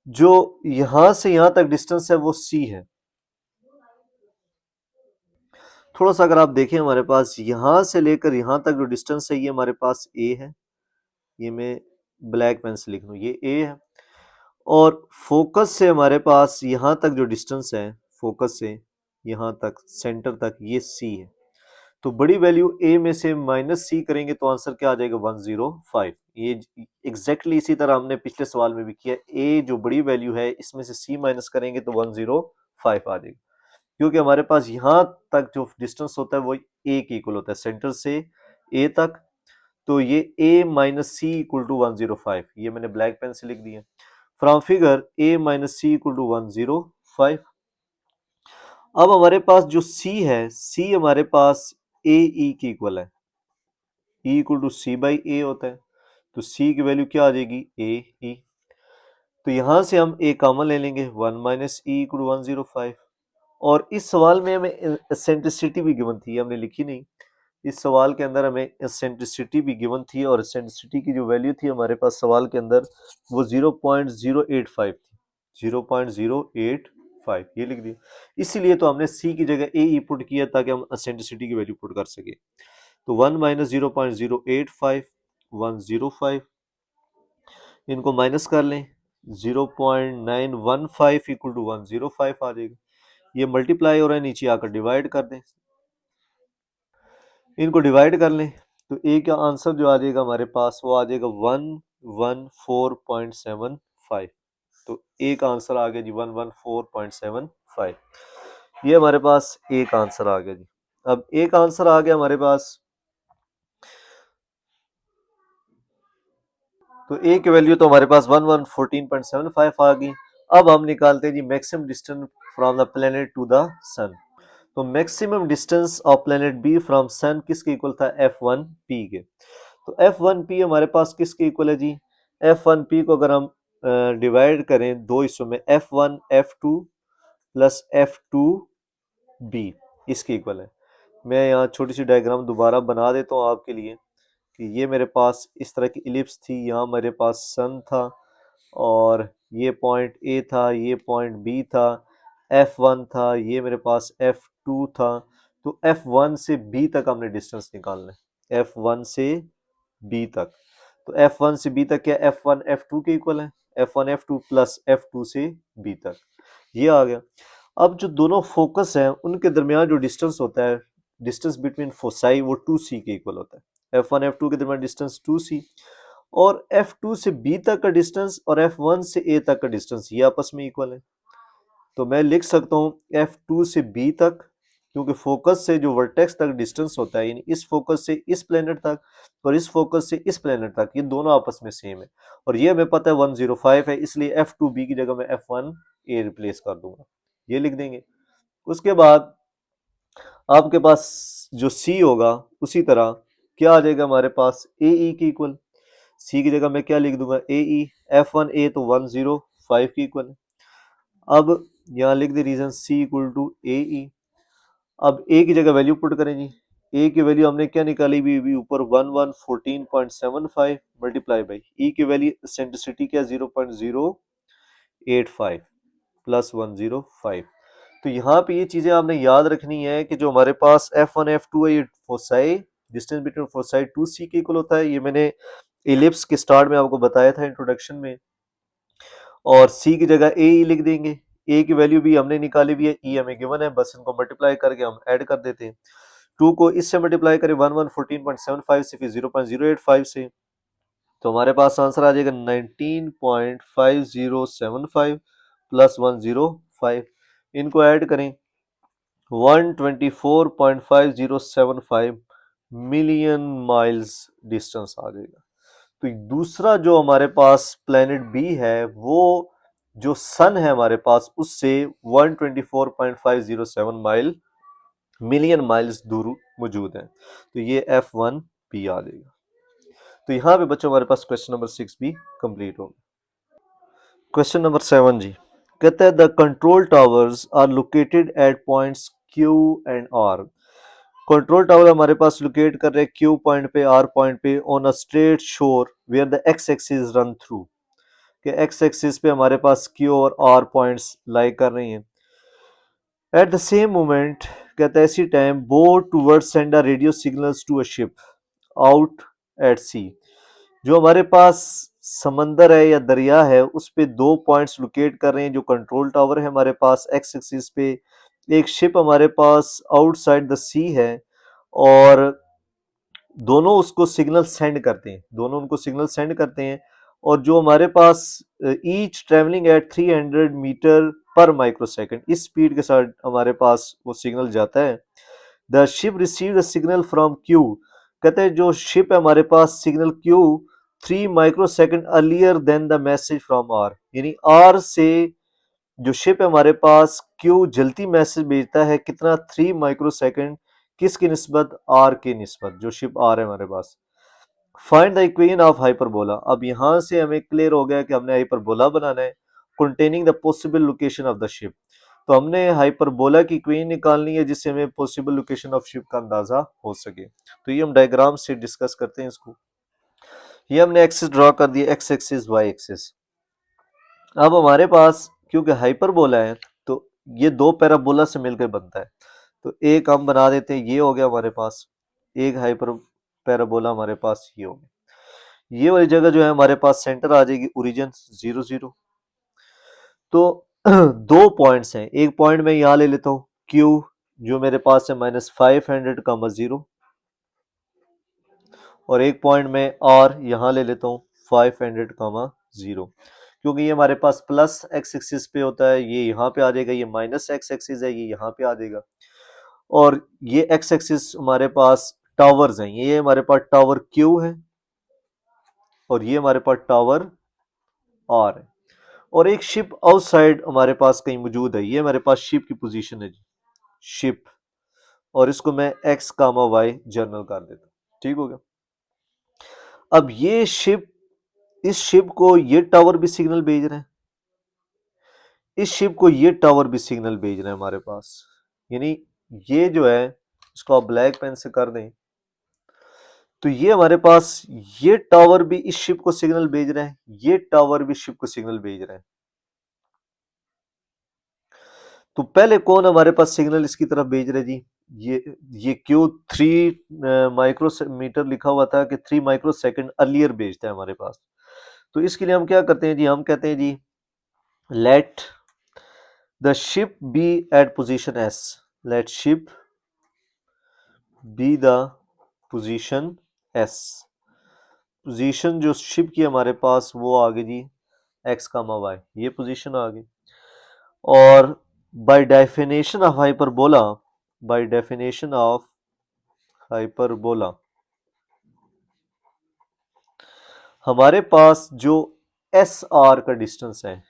जो यहां से यहां तक डिस्टेंस है वो C है। थोड़ा सा अगर आप देखें हमारे पास यहां से लेकर यहां तक जो डिस्टेंस है ये हमारे पास A है। ये मैं ब्लैक पेन से लिख लूं, ये A है। और फोकस से हमारे पास यहां तक जो डिस्टेंस है, फोकस से यहां तक सेंटर तक, ये C है। तो बड़ी वैल्यू A में से -C करेंगे तो आंसर क्या आ जाएगा? 105। ये एग्जैक्टली इसी तरह हमने पिछले सवाल में भी किया। A जो बड़ी वैल्यू है इसमें से C माइनस करेंगे तो 105 आ जाएगा, क्योंकि हमारे पास यहां तक जो डिस्टेंस होता है वो A के इक्वल होता है, सेंटर से A तक। तो ये A minus C equal to 105, ये मैंने ब्लैक पेन से लिख दिया। From figure A minus C equal to 105। अब हमारे पास जो C है, C हमारे पास AE की इक्वल है। E equal to C by A होता है। तो C की वैल्यू क्या आ जाएगी? AE। तो यहां से हम A कॉमन ले लेंगे, 1 माइनस E इक्वल टू 105। और इस सवाल में हमें एसेंट्रिसिटी भी गिवन थी, हमने लिखी नहीं। इस सवाल के अंदर हमें एसेंट्रिसिटी भी गिवन थी और एसेंट्रिसिटी की जो वैल्यू थी हमारे पास सवाल के अंदर वो 0.085 थी। 0.085 ये लिख दिया। इसीलिए तो हमने सी की जगह ए ई पुट किया ताकि हम एसेंट्रिसिटी की वैल्यू पुट कर सके। तो 1 माइनस 0.085 105, इनको माइनस कर लें, 0.915 इक्वल टू 105 आ जाएगा। ये मल्टीप्लाई हो रहा है, नीचे आकर डिवाइड कर दें, इनको डिवाइड कर लें। तो ए का आंसर जो आ जाएगा हमारे पास वो आ जाएगा 114.75। तो ए का आंसर आ गया जी 114.75। ये हमारे पास ए का आंसर आ गया जी। अब ए का आंसर आ गया हमारे पास, तो ए की वैल्यू तो हमारे पास 114.75 आ गई। अब हम निकालते हैं जी maximum distance from the planet to the sun. तो maximum distance of planet B from sun किसके इक्वल था? F1p के। तो F1p हमारे पास किसके इक्वल है जी? F1p को अगर हम डिवाइड करें दो हिस्सों में, F1 F2 प्लस F2b इसके इक्वल है। मैं यहाँ छोटी सी डायग्राम दोबारा बना देता हूँ आपके लिए कि ये मेरे पास इस तरह की इलिप्स थी, यहाँ मेरे पास सन था और ये पॉइंट ए था, ये पॉइंट बी था, F1 था, ये मेरे पास F2 था। तो F1 से B तक हमने डिस्टेंस निकालना है, F1 से B तक। तो F1 से B तक क्या F1 F2 के इक्वल है, F1 F2 प्लस F2 से B तक, ये आ गया। अब जो दोनों फोकस हैं उनके दरमियान जो डिस्टेंस होता है डिस्टेंस बिटवीन फोसाई वो 2c के इक्वल होता है। F1 F2 के दरमियान डिस्टेंस 2c और F2 से B तक का डिस्टेंस और F1 से A तक का डिस्टेंस ये आपस में इक्वल है। तो मैं लिख सकता हूँ F2 से B तक, क्योंकि फोकस से जो वर्टेक्स तक डिस्टेंस होता है, यानी इस फोकस से इस प्लेनेट तक और इस फोकस से इस प्लेनेट तक, ये दोनों आपस में सेम है और ये हमें पता है 105 है, इसलिए F2B की जगह मैं F1A रिप्लेस कर दूंगा, ये लिख देंगे। उसके बाद आपके पास जो C होगा उसी तरह क्या आ जाएगा हमारे पास AE की इक्वल। C की जगह मैं क्या लिख दूंगा AE, F1A तो 105 की इक्वल है। अब यहाँ लिख दे रीजन C इक्वल टू AE। अब A की जगह वैल्यू पुट करें जी, A की वैल्यू हमने क्या निकाली भी ऊपर 1114.75 मल्टीप्लाई बाई E की वैल्यू सेंट्रिसिटी क्या 0.085 प्लस 105। तो यहाँ पे ये चीजें आपने याद रखनी है कि जो हमारे पास F1 F2 है ये foci distance between foci 2c के इक्वल होता है, ये मैंने इलिप्स के स्टार्ट में आपको बताया था इंट्रोडक्शन में। और C की जगह AE लिख देंगे, A की वैल्यू भी हमने निकाली हुई है, E हमें गिवन है, बस इनको मल्टीप्लाई करके हम ऐड कर देते हैं। 2 को इससे मल्टीप्लाई करें 1114.75 से फिर 0.085 से, तो हमारे पास आंसर आ जाएगा 19.5075 प्लस 105। इनको ऐड करें 124.5075 मिलियन माइल्स डिस्टेंस आ जाएगा। तो दूसरा जो हमारे पास प्लेनेट बी है वो जो सन है हमारे पास उससे 124.507 माइल मिलियन माइल्स दूर मौजूद है, तो ये F1B आ जाएगा। तो यहाँ पे बच्चों हमारे पास क्वेश्चन नंबर 6 भी कंप्लीट होगा। क्वेश्चन नंबर 7 जी कहता है the control towers are located at points Q and R। Control tower हमारे पास लोकेट कर रहे हैं Q पॉइंट पे, R पॉइंट पे on a straight shore where the x axis run through, कि एक्स एक्सिस पे हमारे पास Q और R पॉइंट्स लाई कर रही हैं। एट द सेम मोमेंट कहता है इसी time boat toward send a radio signals to a ship out at sea. जो हमारे पास समंदर है या दरिया है उस पे दो पॉइंट्स लोकेट कर रहे हैं जो कंट्रोल टावर है हमारे पास एक्स एक्सिस पे, एक शिप हमारे पास आउटसाइड द सी है और दोनों उसको सिग्नल सेंड करते हैं, दोनों उनको सिग्नल सेंड करते हैं और जो हमारे पास each travelling at 300 metre per microsecond इस स्पीड के साथ हमारे पास वो सिग्नल जाता है। The ship receive the signal from Q, कहते हैं जो शिप है हमारे पास signal Q 3 microsecond earlier than the message from R, यानी आर से जो शिप है हमारे पास क्यू जल्दी मैसेज भेजता है कितना 3 माइक्रोसेकंड, किसकी निस्बत आर की निस्बत, जो शिप आर है हमारे पास। Find the equation of hyperbola, अब यहां से हमें क्लियर हो गया कि हमने हाइपरबोला बनाना है containing the possible location of the ship. तो हमने हाइपरबोला की इक्वेशन निकालनी है जिससे हमें पॉसिबल लोकेशन ऑफ शिप का अंदाजा हो सके। तो ये हम डायग्राम से डिस्कस करते हैं इसको। ये हमने एक्सिस ड्रॉ कर दिया, एक्स एक्सिस वाई एक्सिस। अब हमारे पास क्योंकि हाइपरबोला है तो ये दो पैराबोला से मिलकर बनता है, तो एक हम बना देते हैं, ये हो गया हमारे पास एक हाइपर पैराबोला, हमारे पास ये हो गया, ये वाली जगह जो है हमारे पास सेंटर आ जाएगी ओरिजिन 0 0। तो दो पॉइंट्स हैं, एक पॉइंट मैं यहाँ ले लेता हूँ Q जो मेरे पास है -500, 0 और एक पॉइंट में R यहाँ ले लेता हूँ 500, 0, क्योंकि ये हमारे पास प्लस एक्स एक्सिस पे होता है, ये यहाँ पे आ जाएगा, ये माइनस एक्स एक्सिस है, ये यहाँ पे आ जाएगा। और ये एक्स एक्सिस हमारे पास टावर्स हैं, ये हमारे पास टावर Q है और ये हमारे पास टावर R है और एक शिप आउटसाइड हमारे पास कहीं मौजूद है, ये हमारे पास शिप की पोजीशन है जी, शिप, और इसको मैं x, y जर्नल कर देता हूँ, ठीक हो गया। अब ये शिप, इस शिप को ये टावर भी सिग्नल भेज रहे हैं, इस शिप को ये टावर भी सिग्नल भेज रहे हैं हमारे पास, यानी ये जो है इसको आप ब्लैक पेन से कर दें तो ये हमारे पास ये टावर भी इस शिप को सिग्नल भेज रहे हैं, ये टावर भी शिप को सिग्नल भेज रहे हैं। तो पहले कौन हमारे पास सिग्नल इसकी तरफ भेज रहे जी, ये क्यू 3 माइक्रोमीटर लिखा हुआ था कि 3 माइक्रोसेकंड अर्लियर भेजता है हमारे पास। तो इसके लिए हम क्या करते हैं जी, हम कहते हैं जी let the ship be at position S, let ship be the position S. Position जो शिप की हमारे पास वो आ गई जी एक्स कामा वाई, ये पोजीशन आ गई। और by definition of hyperbola, by definition of hyperbola हमारे पास जो एस आर का डिस्टेंस है,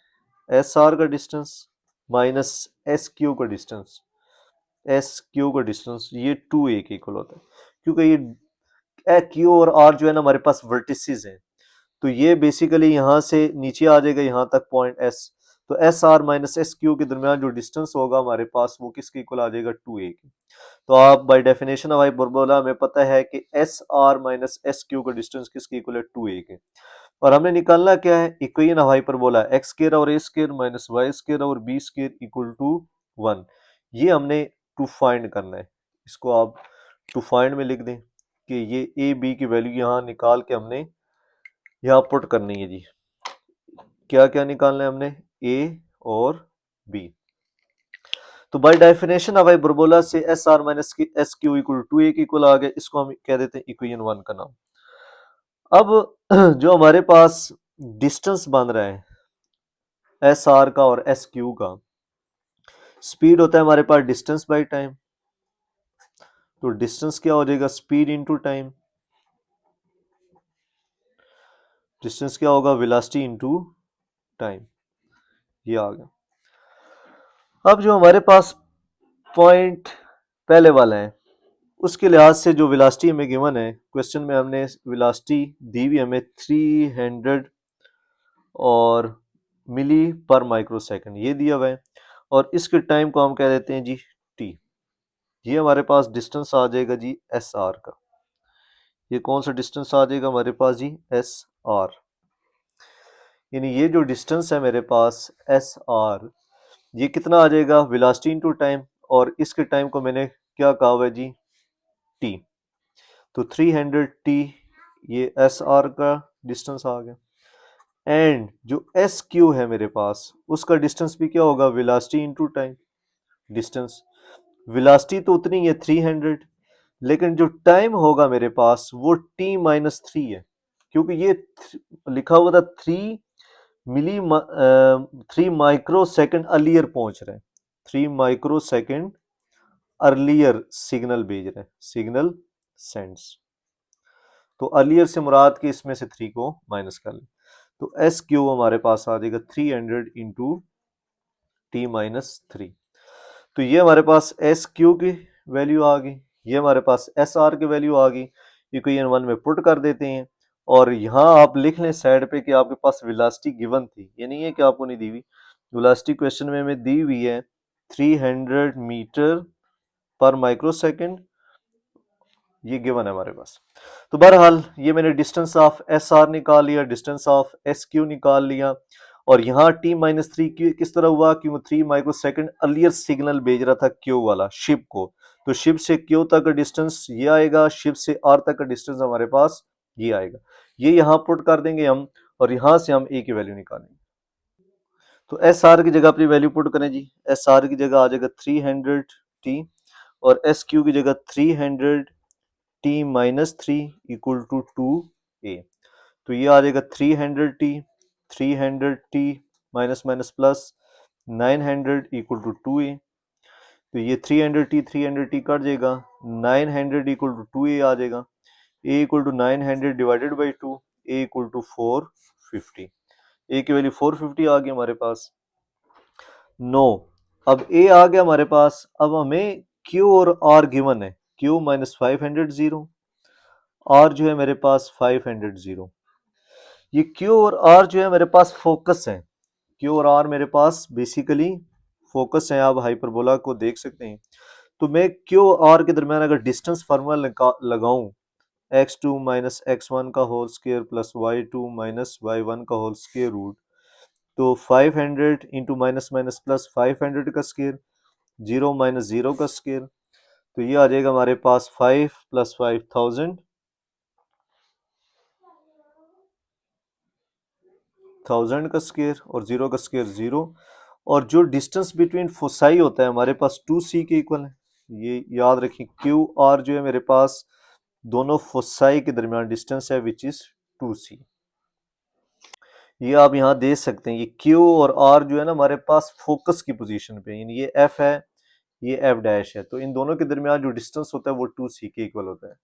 एस आर का डिस्टेंस माइनस एस क्यू का डिस्टेंस, एस क्यू का डिस्टेंस ये 2a के इक्वल होता है, क्योंकि ये क्यू और आर जो है ना हमारे पास वर्टिसेस हैं, तो ये बेसिकली यहाँ से नीचे आ जाएगा यहाँ तक पॉइंट एस, तो S R minus S Q के दरमियान जो डिस्टेंस होगा हमारे पास वो किसके इक्वल आ जाएगा 2a के। तो आप बाय डेफिनेशन ऑफ हाइपरबोला हमें पता है कि S R minus S Q का डिस्टेंस किसके इक्वल है 2a के, और हमने निकालना क्या है equation of hyperbola x square और ए स्क्वायर माइनस वाई स्क्वायर और बी स्क्वायर इक्वल टू 1, ये हमने टू फाइंड करना है। इसको आप टू फाइंड में लिख दें कि ये ए बी की वैल्यू यहाँ निकाल के हमने यहाँ पुट करनी है जी। क्या क्या निकालना है हमने, ए और बी। तो बाय डेफिनेशन ऑफ हाइपरबोला से S R minus S Q equal to A के इक्वल आ गया, इसको हम कह देते हैं इक्वेशन 1 का नाम। अब जो हमारे पास डिस्टेंस बन रहा है एस आर का और एस क्यू का, स्पीड होता है हमारे पास डिस्टेंस बाय टाइम, तो डिस्टेंस क्या हो जाएगा स्पीड इनटू टाइम, डिस्टेंस क्या होगा वेलोसिटी इनटू टाइम, ये आ गया। अब जो हमारे पास पॉइंट पहले वाला है उसके लिहाज से जो वेलोसिटी हमें गिवन है क्वेश्चन में, हमने वेलोसिटी दी हुई हमें 300 और मिली पर माइक्रो सेकंड ये दिया हुआ है, और इसके टाइम को हम कह देते हैं जी टी। ये हमारे पास डिस्टेंस आ जाएगा जी एस आर का, ये कौन सा डिस्टेंस आ जाएगा हमारे पास जी एस आर, यानी ये जो डिस्टेंस है मेरे पास एस आर ये कितना आ जाएगा वेलोसिटी इनटू टाइम, और इसके टाइम को मैंने क्या कहा हुआ है जी टी, तो 300 टी ये एस आर का डिस्टेंस आ गया। एंड जो एस क्यू है मेरे पास उसका डिस्टेंस भी क्या होगा velocity into time, distance velocity तो उतनी है 300, लेकिन जो टाइम होगा मेरे पास वो t माइनस 3 है, क्योंकि ये लिखा हुआ था 3 माइक्रो सेकेंड अर्लियर पहुंच रहे हैं, 3 माइक्रो सेकेंड अर्लियर सिग्नल भेज रहे हैं, सिग्नल सेंड्स, तो अर्लियर से मुराद के इसमें से 3 को माइनस कर लें, तो एस क्यू हमारे पास आ जाएगा 300 इंटू टी माइनस 3, तो ये हमारे पास एस क्यू की वैल्यू आ गई, ये हमारे पास एस आर की वैल्यू आ गई, इक्वेशन 1 में पुट कर देते हैं। और यहाँ आप लिख लें साइड पे कि आपके पास वेलोसिटी गिवन थी, ये नहीं है कि आपको नहीं दी हुई, वेलोसिटी क्वेश्चन में हमें दी हुई है 300 मीटर पर माइक्रो सेकेंड, ये गिवन है हमारे पास। तो बहरहाल ये मैंने डिस्टेंस ऑफ एस आर निकाल लिया, डिस्टेंस ऑफ एस क्यू निकाल लिया, और यहाँ टी माइनस 3 किस तरह हुआ, क्यों 3 माइक्रो सेकेंड अर्लियर सिग्नल भेज रहा था क्यू वाला शिप को, तो शिप से क्यू तक का डिस्टेंस ये आएगा, शिप से आर तक का डिस्टेंस हमारे पास ये आएगा, ये यहाँ पुट कर देंगे हम, और यहाँ से हम ए की वैल्यू निकालेंगे। तो एस आर की जगह अपनी वैल्यू पुट करें जी, एस आर की जगह आ जाएगा 300 टी, और एस क्यू की जगह 300 t minus 3 equal to 2a, तो ये आ जाएगा 300 t minus minus plus 900 equal to 2a, तो ये 300 टी कट जाएगा, 900 इक्वल टू 2a आ जाएगा, a equal to 900 divided by 2, a equal to 450, a की वैल्यू 450 आ गई हमारे पास। नो, अब a आ गया हमारे पास, अब हमें q और r गिवन है, q माइनस 500 जीरो, r जो है मेरे पास 500 जीरो, ये Q और R जो है मेरे पास फोकस है, Q और R मेरे पास बेसिकली फोकस है, आप हाइपरबोला को देख सकते हैं। तो मैं Q और R के दरमियान अगर डिस्टेंस फार्मूला लगाऊं x2 माइनस x1 का whole square plus y2 minus y1 का होल स्क्वायर रूट, तो 500 इंटू माइनस माइनस प्लस 500 का स्क्वायर, 0 माइनस 0 का स्क्वायर, तो ये आ जाएगा हमारे पास 5 प्लस 5000 का स्क्वायर, और 0 का स्क्वायर 0, और जो डिस्टेंस बिटवीन फोसाई होता है हमारे पास 2c के इक्वल है, ये याद रखिए क्यू आर जो है मेरे पास दोनों फोसाई के दरमियान डिस्टेंस है विच इज 2c। ये आप यहाँ देख सकते हैं, ये क्यू और आर जो है ना हमारे पास फोकस की पोजीशन पे, यानी ये एफ है, ये एफ डैश है, तो इन दोनों के दरमियान जो डिस्टेंस होता है वो 2c के इक्वल होता है।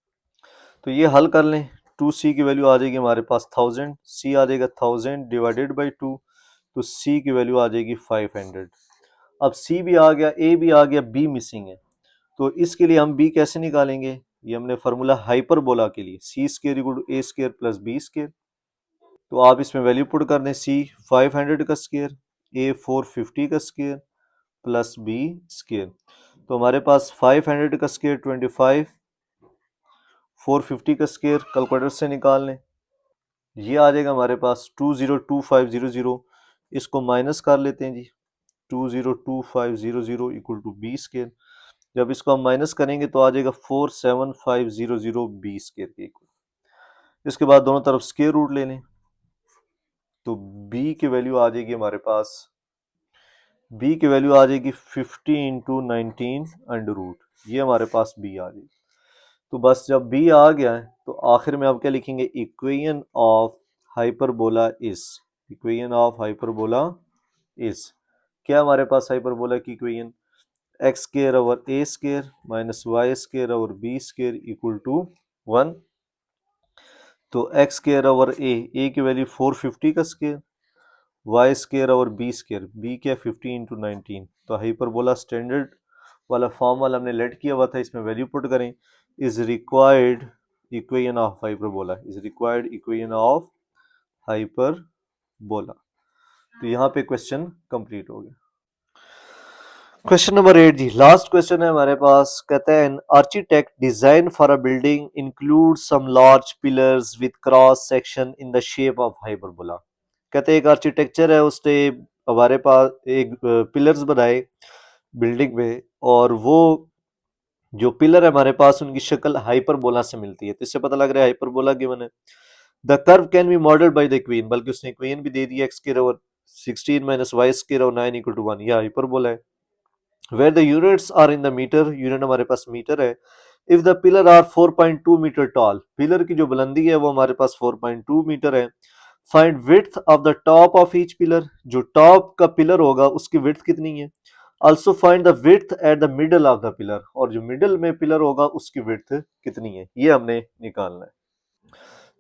तो ये हल कर लें, 2c की वैल्यू आ जाएगी हमारे पास 1000, c आ जाएगा 1000 डिवाइडेड बाई 2, तो c की वैल्यू आ जाएगी 500। अब c भी आ गया, a भी आ गया, b मिसिंग है, तो इसके लिए हम b कैसे निकालेंगे? ये हमने फार्मूला हाइपरबोला के लिए C square equal to A square plus B square, तो आप इसमें वैल्यू पुट कर दें, सी 500 का स्केयर, ए 450 का स्केयर प्लस बी स्केयर, तो हमारे पास 500 का स्केयर 25, 450 का स्केयर कैलकुलेटर से निकाल लें, ये आ जाएगा हमारे पास 202500, इसको माइनस कर लेते हैं जी, 202500 इक्वल टू बी स्केयर, जब इसको हम माइनस करेंगे तो आ जाएगा 47500 बी स्केयर के इक्वल। इसके बाद दोनों तरफ स्केयर रूट ले लें, तो b की वैल्यू आ जाएगी हमारे पास, b की वैल्यू आ जाएगी 50 इंटू 19 अंडर रूट, ये हमारे पास b आ जाएगी। तो बस जब b आ गया है तो आखिर में आप क्या लिखेंगे, equation of hyperbola is, equation of hyperbola is क्या हमारे पास हाइपरबोला की equation, x square over a square minus y square over b square equal to 1, तो एक्स स्केयर ओवर ए की वैल्यू 450 का स्केयर, वाई स्केयर और बी स्केयर, बी क्या 50 into 19, तो हाइपरबोला स्टैंडर्ड वाला फॉर्म वाला हमने लेट किया हुआ था, इसमें वैल्यू पुट करें, is required equation of hyperbola, is required equation of hyperbola. तो यहाँ पे क्वेश्चन कंप्लीट हो गया। क्वेश्चन नंबर 8 जी, लास्ट क्वेश्चन है हमारे पास, कहते हैं an architect design for a building include some large pillars with cross section in the shape of hyperbola. कहते हैं एक आर्किटेक्चर है, उसने हमारे पास एक पिलर्स बनाए बिल्डिंग में, और वो जो पिलर है हमारे पास उनकी शक्ल हाइपरबोला से मिलती है, तो इससे पता लग रहा है हाइपरबोला गिवन है। The curve can be modelled by the equation, बल्कि उसने इक्वेशन भी दे दी, x square over 16 minus y square over 9 equal to 1, यह हाइपरबोला है। Where the units are in the metre, unit हमारे पास मीटर है। If the pillar are 4.2 metre tall, pillar की जो बुलंदी है वो हमारे पास 4.2 मीटर है। Find width of the top of each pillar, जो टॉप का पिलर होगा उसकी विड्थ कितनी है। Also find the width at the middle of the pillar, और जो मिडल में पिलर होगा उसकी विड्थ कितनी है, ये हमने निकालना है।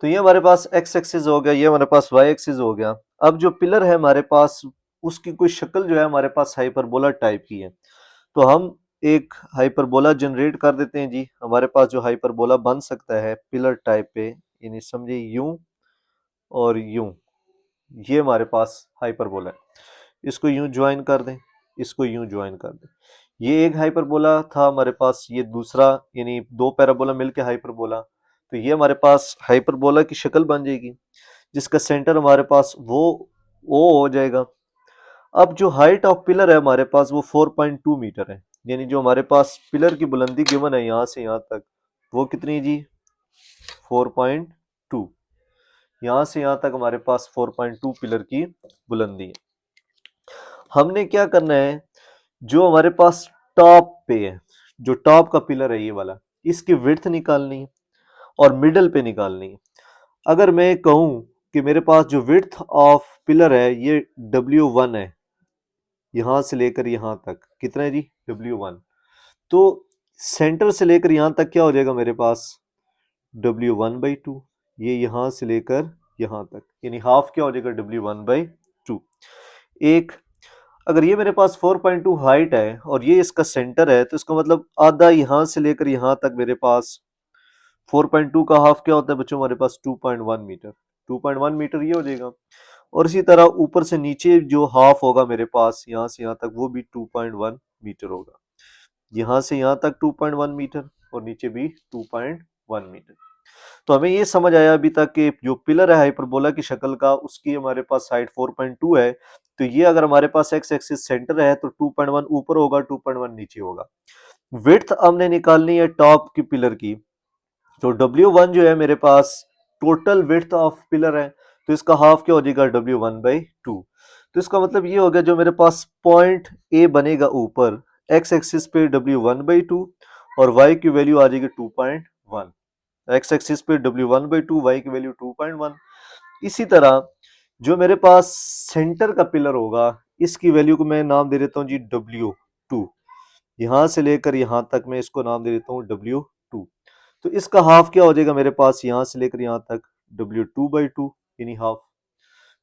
तो ये हमारे पास एक्स एक्सिस हो गया, ये हमारे पास वाई एक्सिस हो गया। अब जो पिलर है हमारे पास उसकी कोई शक्ल जो है हमारे पास हाइपरबोला टाइप की है, तो हम एक हाइपरबोला जनरेट कर देते हैं जी। हमारे पास जो हाइपरबोला बन सकता है पिलर टाइप पे, यानी समझिए यूं और यूं, ये हमारे पास हाइपरबोला है। इसको यूं ज्वाइन कर दें, इसको यूं ज्वाइन कर दें, ये एक हाइपरबोला था हमारे पास, ये दूसरा, यानी दो पैराबोला मिलके हाइपरबोला, तो ये हमारे पास हाइपरबोला की शक्ल बन जाएगी, जिसका सेंटर हमारे पास वो ओ हो जाएगा। अब जो हाइट ऑफ पिलर है हमारे पास वो 4.2 मीटर है, यानी जो हमारे पास पिलर की बुलंदी गिवन है यहाँ से यहाँ तक, वो कितनी है जी, 4.2, यहाँ से यहाँ तक हमारे पास 4.2 पिलर की बुलंदी है। हमने क्या करना है, जो हमारे पास टॉप पे है, जो टॉप का पिलर है ये वाला, इसकी विड्थ निकालनी है और मिडल पे निकालनी है। अगर मैं कहूं कि मेरे पास जो विड्थ ऑफ पिलर है ये W1 है, यहां से लेकर यहां तक कितना है जी, W1, तो सेंटर से लेकर यहां तक क्या हो जाएगा मेरे पास, W1/2, ये यहां से लेकर यहां तक, यानी हाफ क्या हो जाएगा, W1/2। एक, अगर ये मेरे पास 4.2 हाइट है और ये इसका सेंटर है, तो इसका मतलब आधा यहां से लेकर यहां तक मेरे पास 4.2 का हाफ क्या होता है बच्चों, हमारे पास 2.1 मीटर, 2.1 मीटर ये हो जाएगा। और इसी तरह ऊपर से नीचे जो हाफ होगा मेरे पास यहाँ से यहाँ तक, वो भी 2.1 मीटर होगा, यहाँ से यहाँ तक 2.1 मीटर और नीचे भी 2.1 मीटर। तो हमें ये समझ आया अभी तक कि जो पिलर है हाइपरबोला की शक्ल का, उसकी हमारे पास हाइट 4.2 है, तो ये अगर हमारे पास एक्स एक्सिस सेंटर है तो 2.1 ऊपर होगा, 2.1 नीचे होगा। विड्थ हमने निकालनी है टॉप की पिलर की, तो W1 जो है मेरे पास टोटल विड्थ ऑफ पिलर है, तो इसका हाफ क्या हो जाएगा, W1/2। तो इसका मतलब ये हो गया, जो मेरे पास पॉइंट ए बनेगा ऊपर, एक्स एक्सिस पे W1/2 और y की वैल्यू आ जाएगी 2.1। एक्स एक्सिस पे W1/2, y की वैल्यू 2.1। इसी तरह जो मेरे पास सेंटर का पिलर होगा इसकी वैल्यू को मैं नाम दे देता हूँ जी W2। यहां से लेकर यहां तक मैं इसको नाम दे देता हूँ W2। तो इसका हाफ क्या हो जाएगा मेरे पास, यहां से लेकर यहां तक W2/2 यानी हाफ।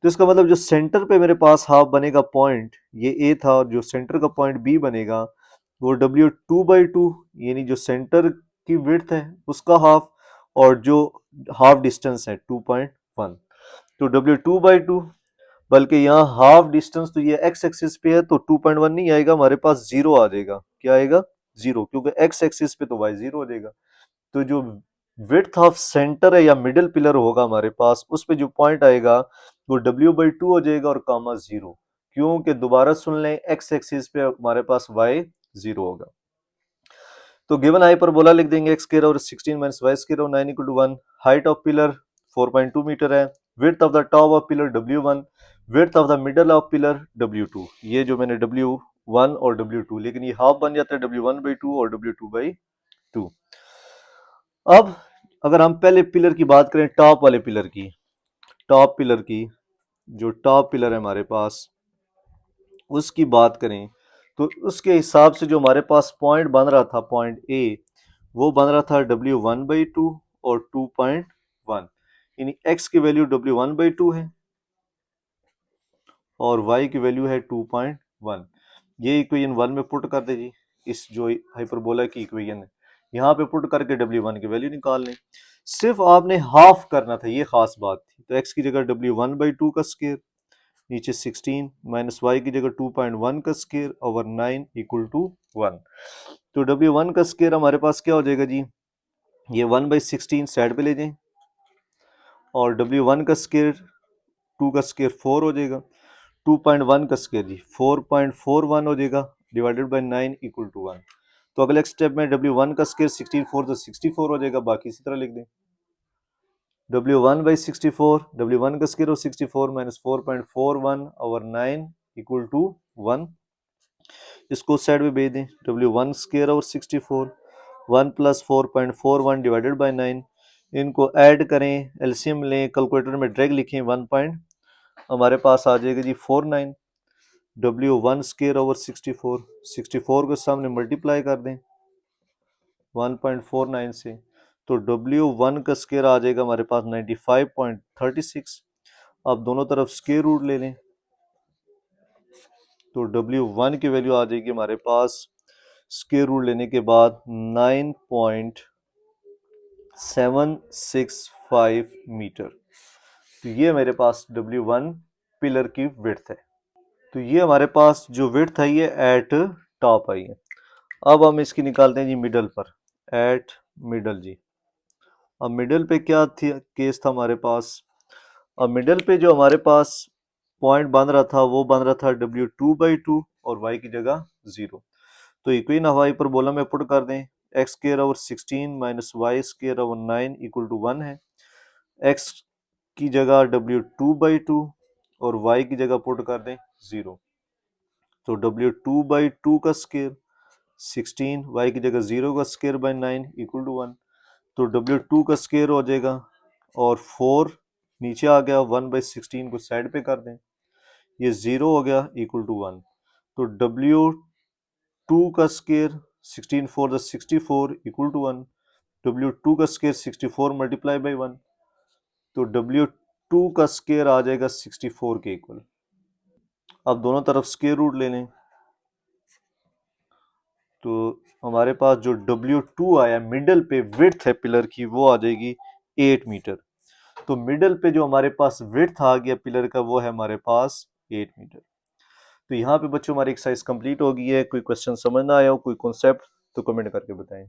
तो इसका मतलब जो सेंटर पे मेरे पास हाफ बनेगा पॉइंट, ये ए था, और जो सेंटर का पॉइंट बी बनेगा वो W2/2 यानी जो सेंटर की विड्थ है उसका हाफ, और जो हाफ डिस्टेंस है 2.1। तो W2/2, बल्कि यहाँ हाफ डिस्टेंस तो ये एक्स एक्सिस पे है तो 2.1 नहीं आएगा, हमारे पास जीरो आ जाएगा। क्या आएगा? जीरो, क्योंकि एक्स एक्सिस पे तो वाई जीरो हो जाएगा। तो जो विड्थ ऑफ सेंटर है या मिडिल पिलर होगा हमारे पास, उस पे जो पॉइंट आएगा वो W/2 हो जाएगा और कामा जीरो, क्योंकि दोबारा सुन लें एक्स एक्सिस पे हमारे पास वाई जीरो होगा। तो गिवन हाइपरबोला लिख देंगे x स्क्वायर और 16 माइनस वाई स्क्वायर और 9 equal to 1। Height of pillar 4.2 metre है। Width of the top of pillar W1, width of the middle of pillar W2। ये जो मैंने W1 और W2, लेकिन ये हाफ बन जाता है W1/2 और W2/2। अब अगर हम पहले पिलर की बात करें, टॉप वाले पिलर की, टॉप पिलर की, जो टॉप पिलर है हमारे पास उसकी बात करें, तो उसके हिसाब से जो हमारे पास पॉइंट बन रहा था, पॉइंट ए, वो बन रहा था W1/2 और 2.1, यानी x की वैल्यू W1/2 है और y की वैल्यू है 2.1। ये इक्वेशन 1 में पुट कर दे जी, इस जो हाइपरबोला की इक्वेशन है यहाँ पे पुट करके W1 की वैल्यू निकाल लें। सिर्फ आपने हाफ करना था, ये खास बात थी। तो x की जगह W1/2 का स्क्वायर, नीचे 16 माइनस वाई की जगह 2.1 का स्क्वायर ओवर 9 इक्वल टू 1। तो W1 का स्क्वायर हमारे पास क्या हो जाएगा जी, ये 1/16 साइड पे ले जाएं और W1 का स्क्वायर 2 का स्क्वायर 4 हो जाएगा, 2.1 का स्क्वायर जी 4.41 हो जाएगा, डिवाइडेड बाय 9 इक्वल टू 1। तो अगले स्टेप में W1 का स्क्वायर 64 तो 64 हो जाएगा, बाकी इसी तरह लिख दें। W1/64, W1 का square 64 minus 4.41 over 9 equal to 1। इसको साइड में भेज दें, W1 स्क्वायर और 64, 1 प्लस 4.41 डिवाइडेड बाय 9। इनको ऐड करें, एलसीएम लें, कैलकुलेटर में ड्रैग लिखें, 1 पॉइंट हमारे पास आ जाएगा जी 49। W1 स्क्वायर ओवर 64, 64 को सामने मल्टीप्लाई कर दें 1.49 से, तो W1 का स्क्वायर आ जाएगा हमारे पास 95.36। अब दोनों तरफ स्क्वायर रूट ले लें, तो W1 की वैल्यू आ जाएगी हमारे पास स्क्वायर रूट लेने के बाद 9.765 मीटर। तो ये मेरे पास W1 पिलर की विड्थ है। तो ये हमारे पास जो विड्थ है ये एट टॉप आई है। अब हम इसकी निकालते हैं जी मिडल पर, एट मिडल जी। अब मिडल पे क्या थी, केस था हमारे पास। अब मिडल पे जो हमारे पास पॉइंट बन रहा था वो बन रहा था W2/2 और y की जगह 0। तो इक्वेशन ऑफ हाइपरबोला में पुट कर दें, x square over 16 minus y square over 9 equal to 1 है। x की जगह W2/2 और y की जगह पुट कर दें 0। तो W2/2 का स्क्वायर 16, y की जगह 0 का स्क्वायर बाय 9 इक्वल टू 1। तो W2 का स्क्वायर हो जाएगा और 4 नीचे आ गया, 1/16 को साइड पे कर दें, ये 0 हो गया इक्वल टू 1। तो W2 का स्क्वायर 16 4 64 इक्वल टू 1। W2 का स्क्वायर 64 मल्टीप्लाई बाई 1, तो W2 का स्क्वायर आ जाएगा 64 के इक्वल। अब दोनों तरफ स्क्वायर रूट ले लें, तो हमारे पास जो W2 आया मिडल पे विड्थ है पिलर की वो आ जाएगी 8 मीटर। तो मिडल पे जो हमारे पास विड्थ आ गया पिलर का वो है हमारे पास 8 मीटर। तो यहाँ पे बच्चों हमारी एक्सरसाइज कंप्लीट हो गई है। कोई क्वेश्चन समझ ना आया हो, कोई कॉन्सेप्ट, तो कमेंट करके बताएं।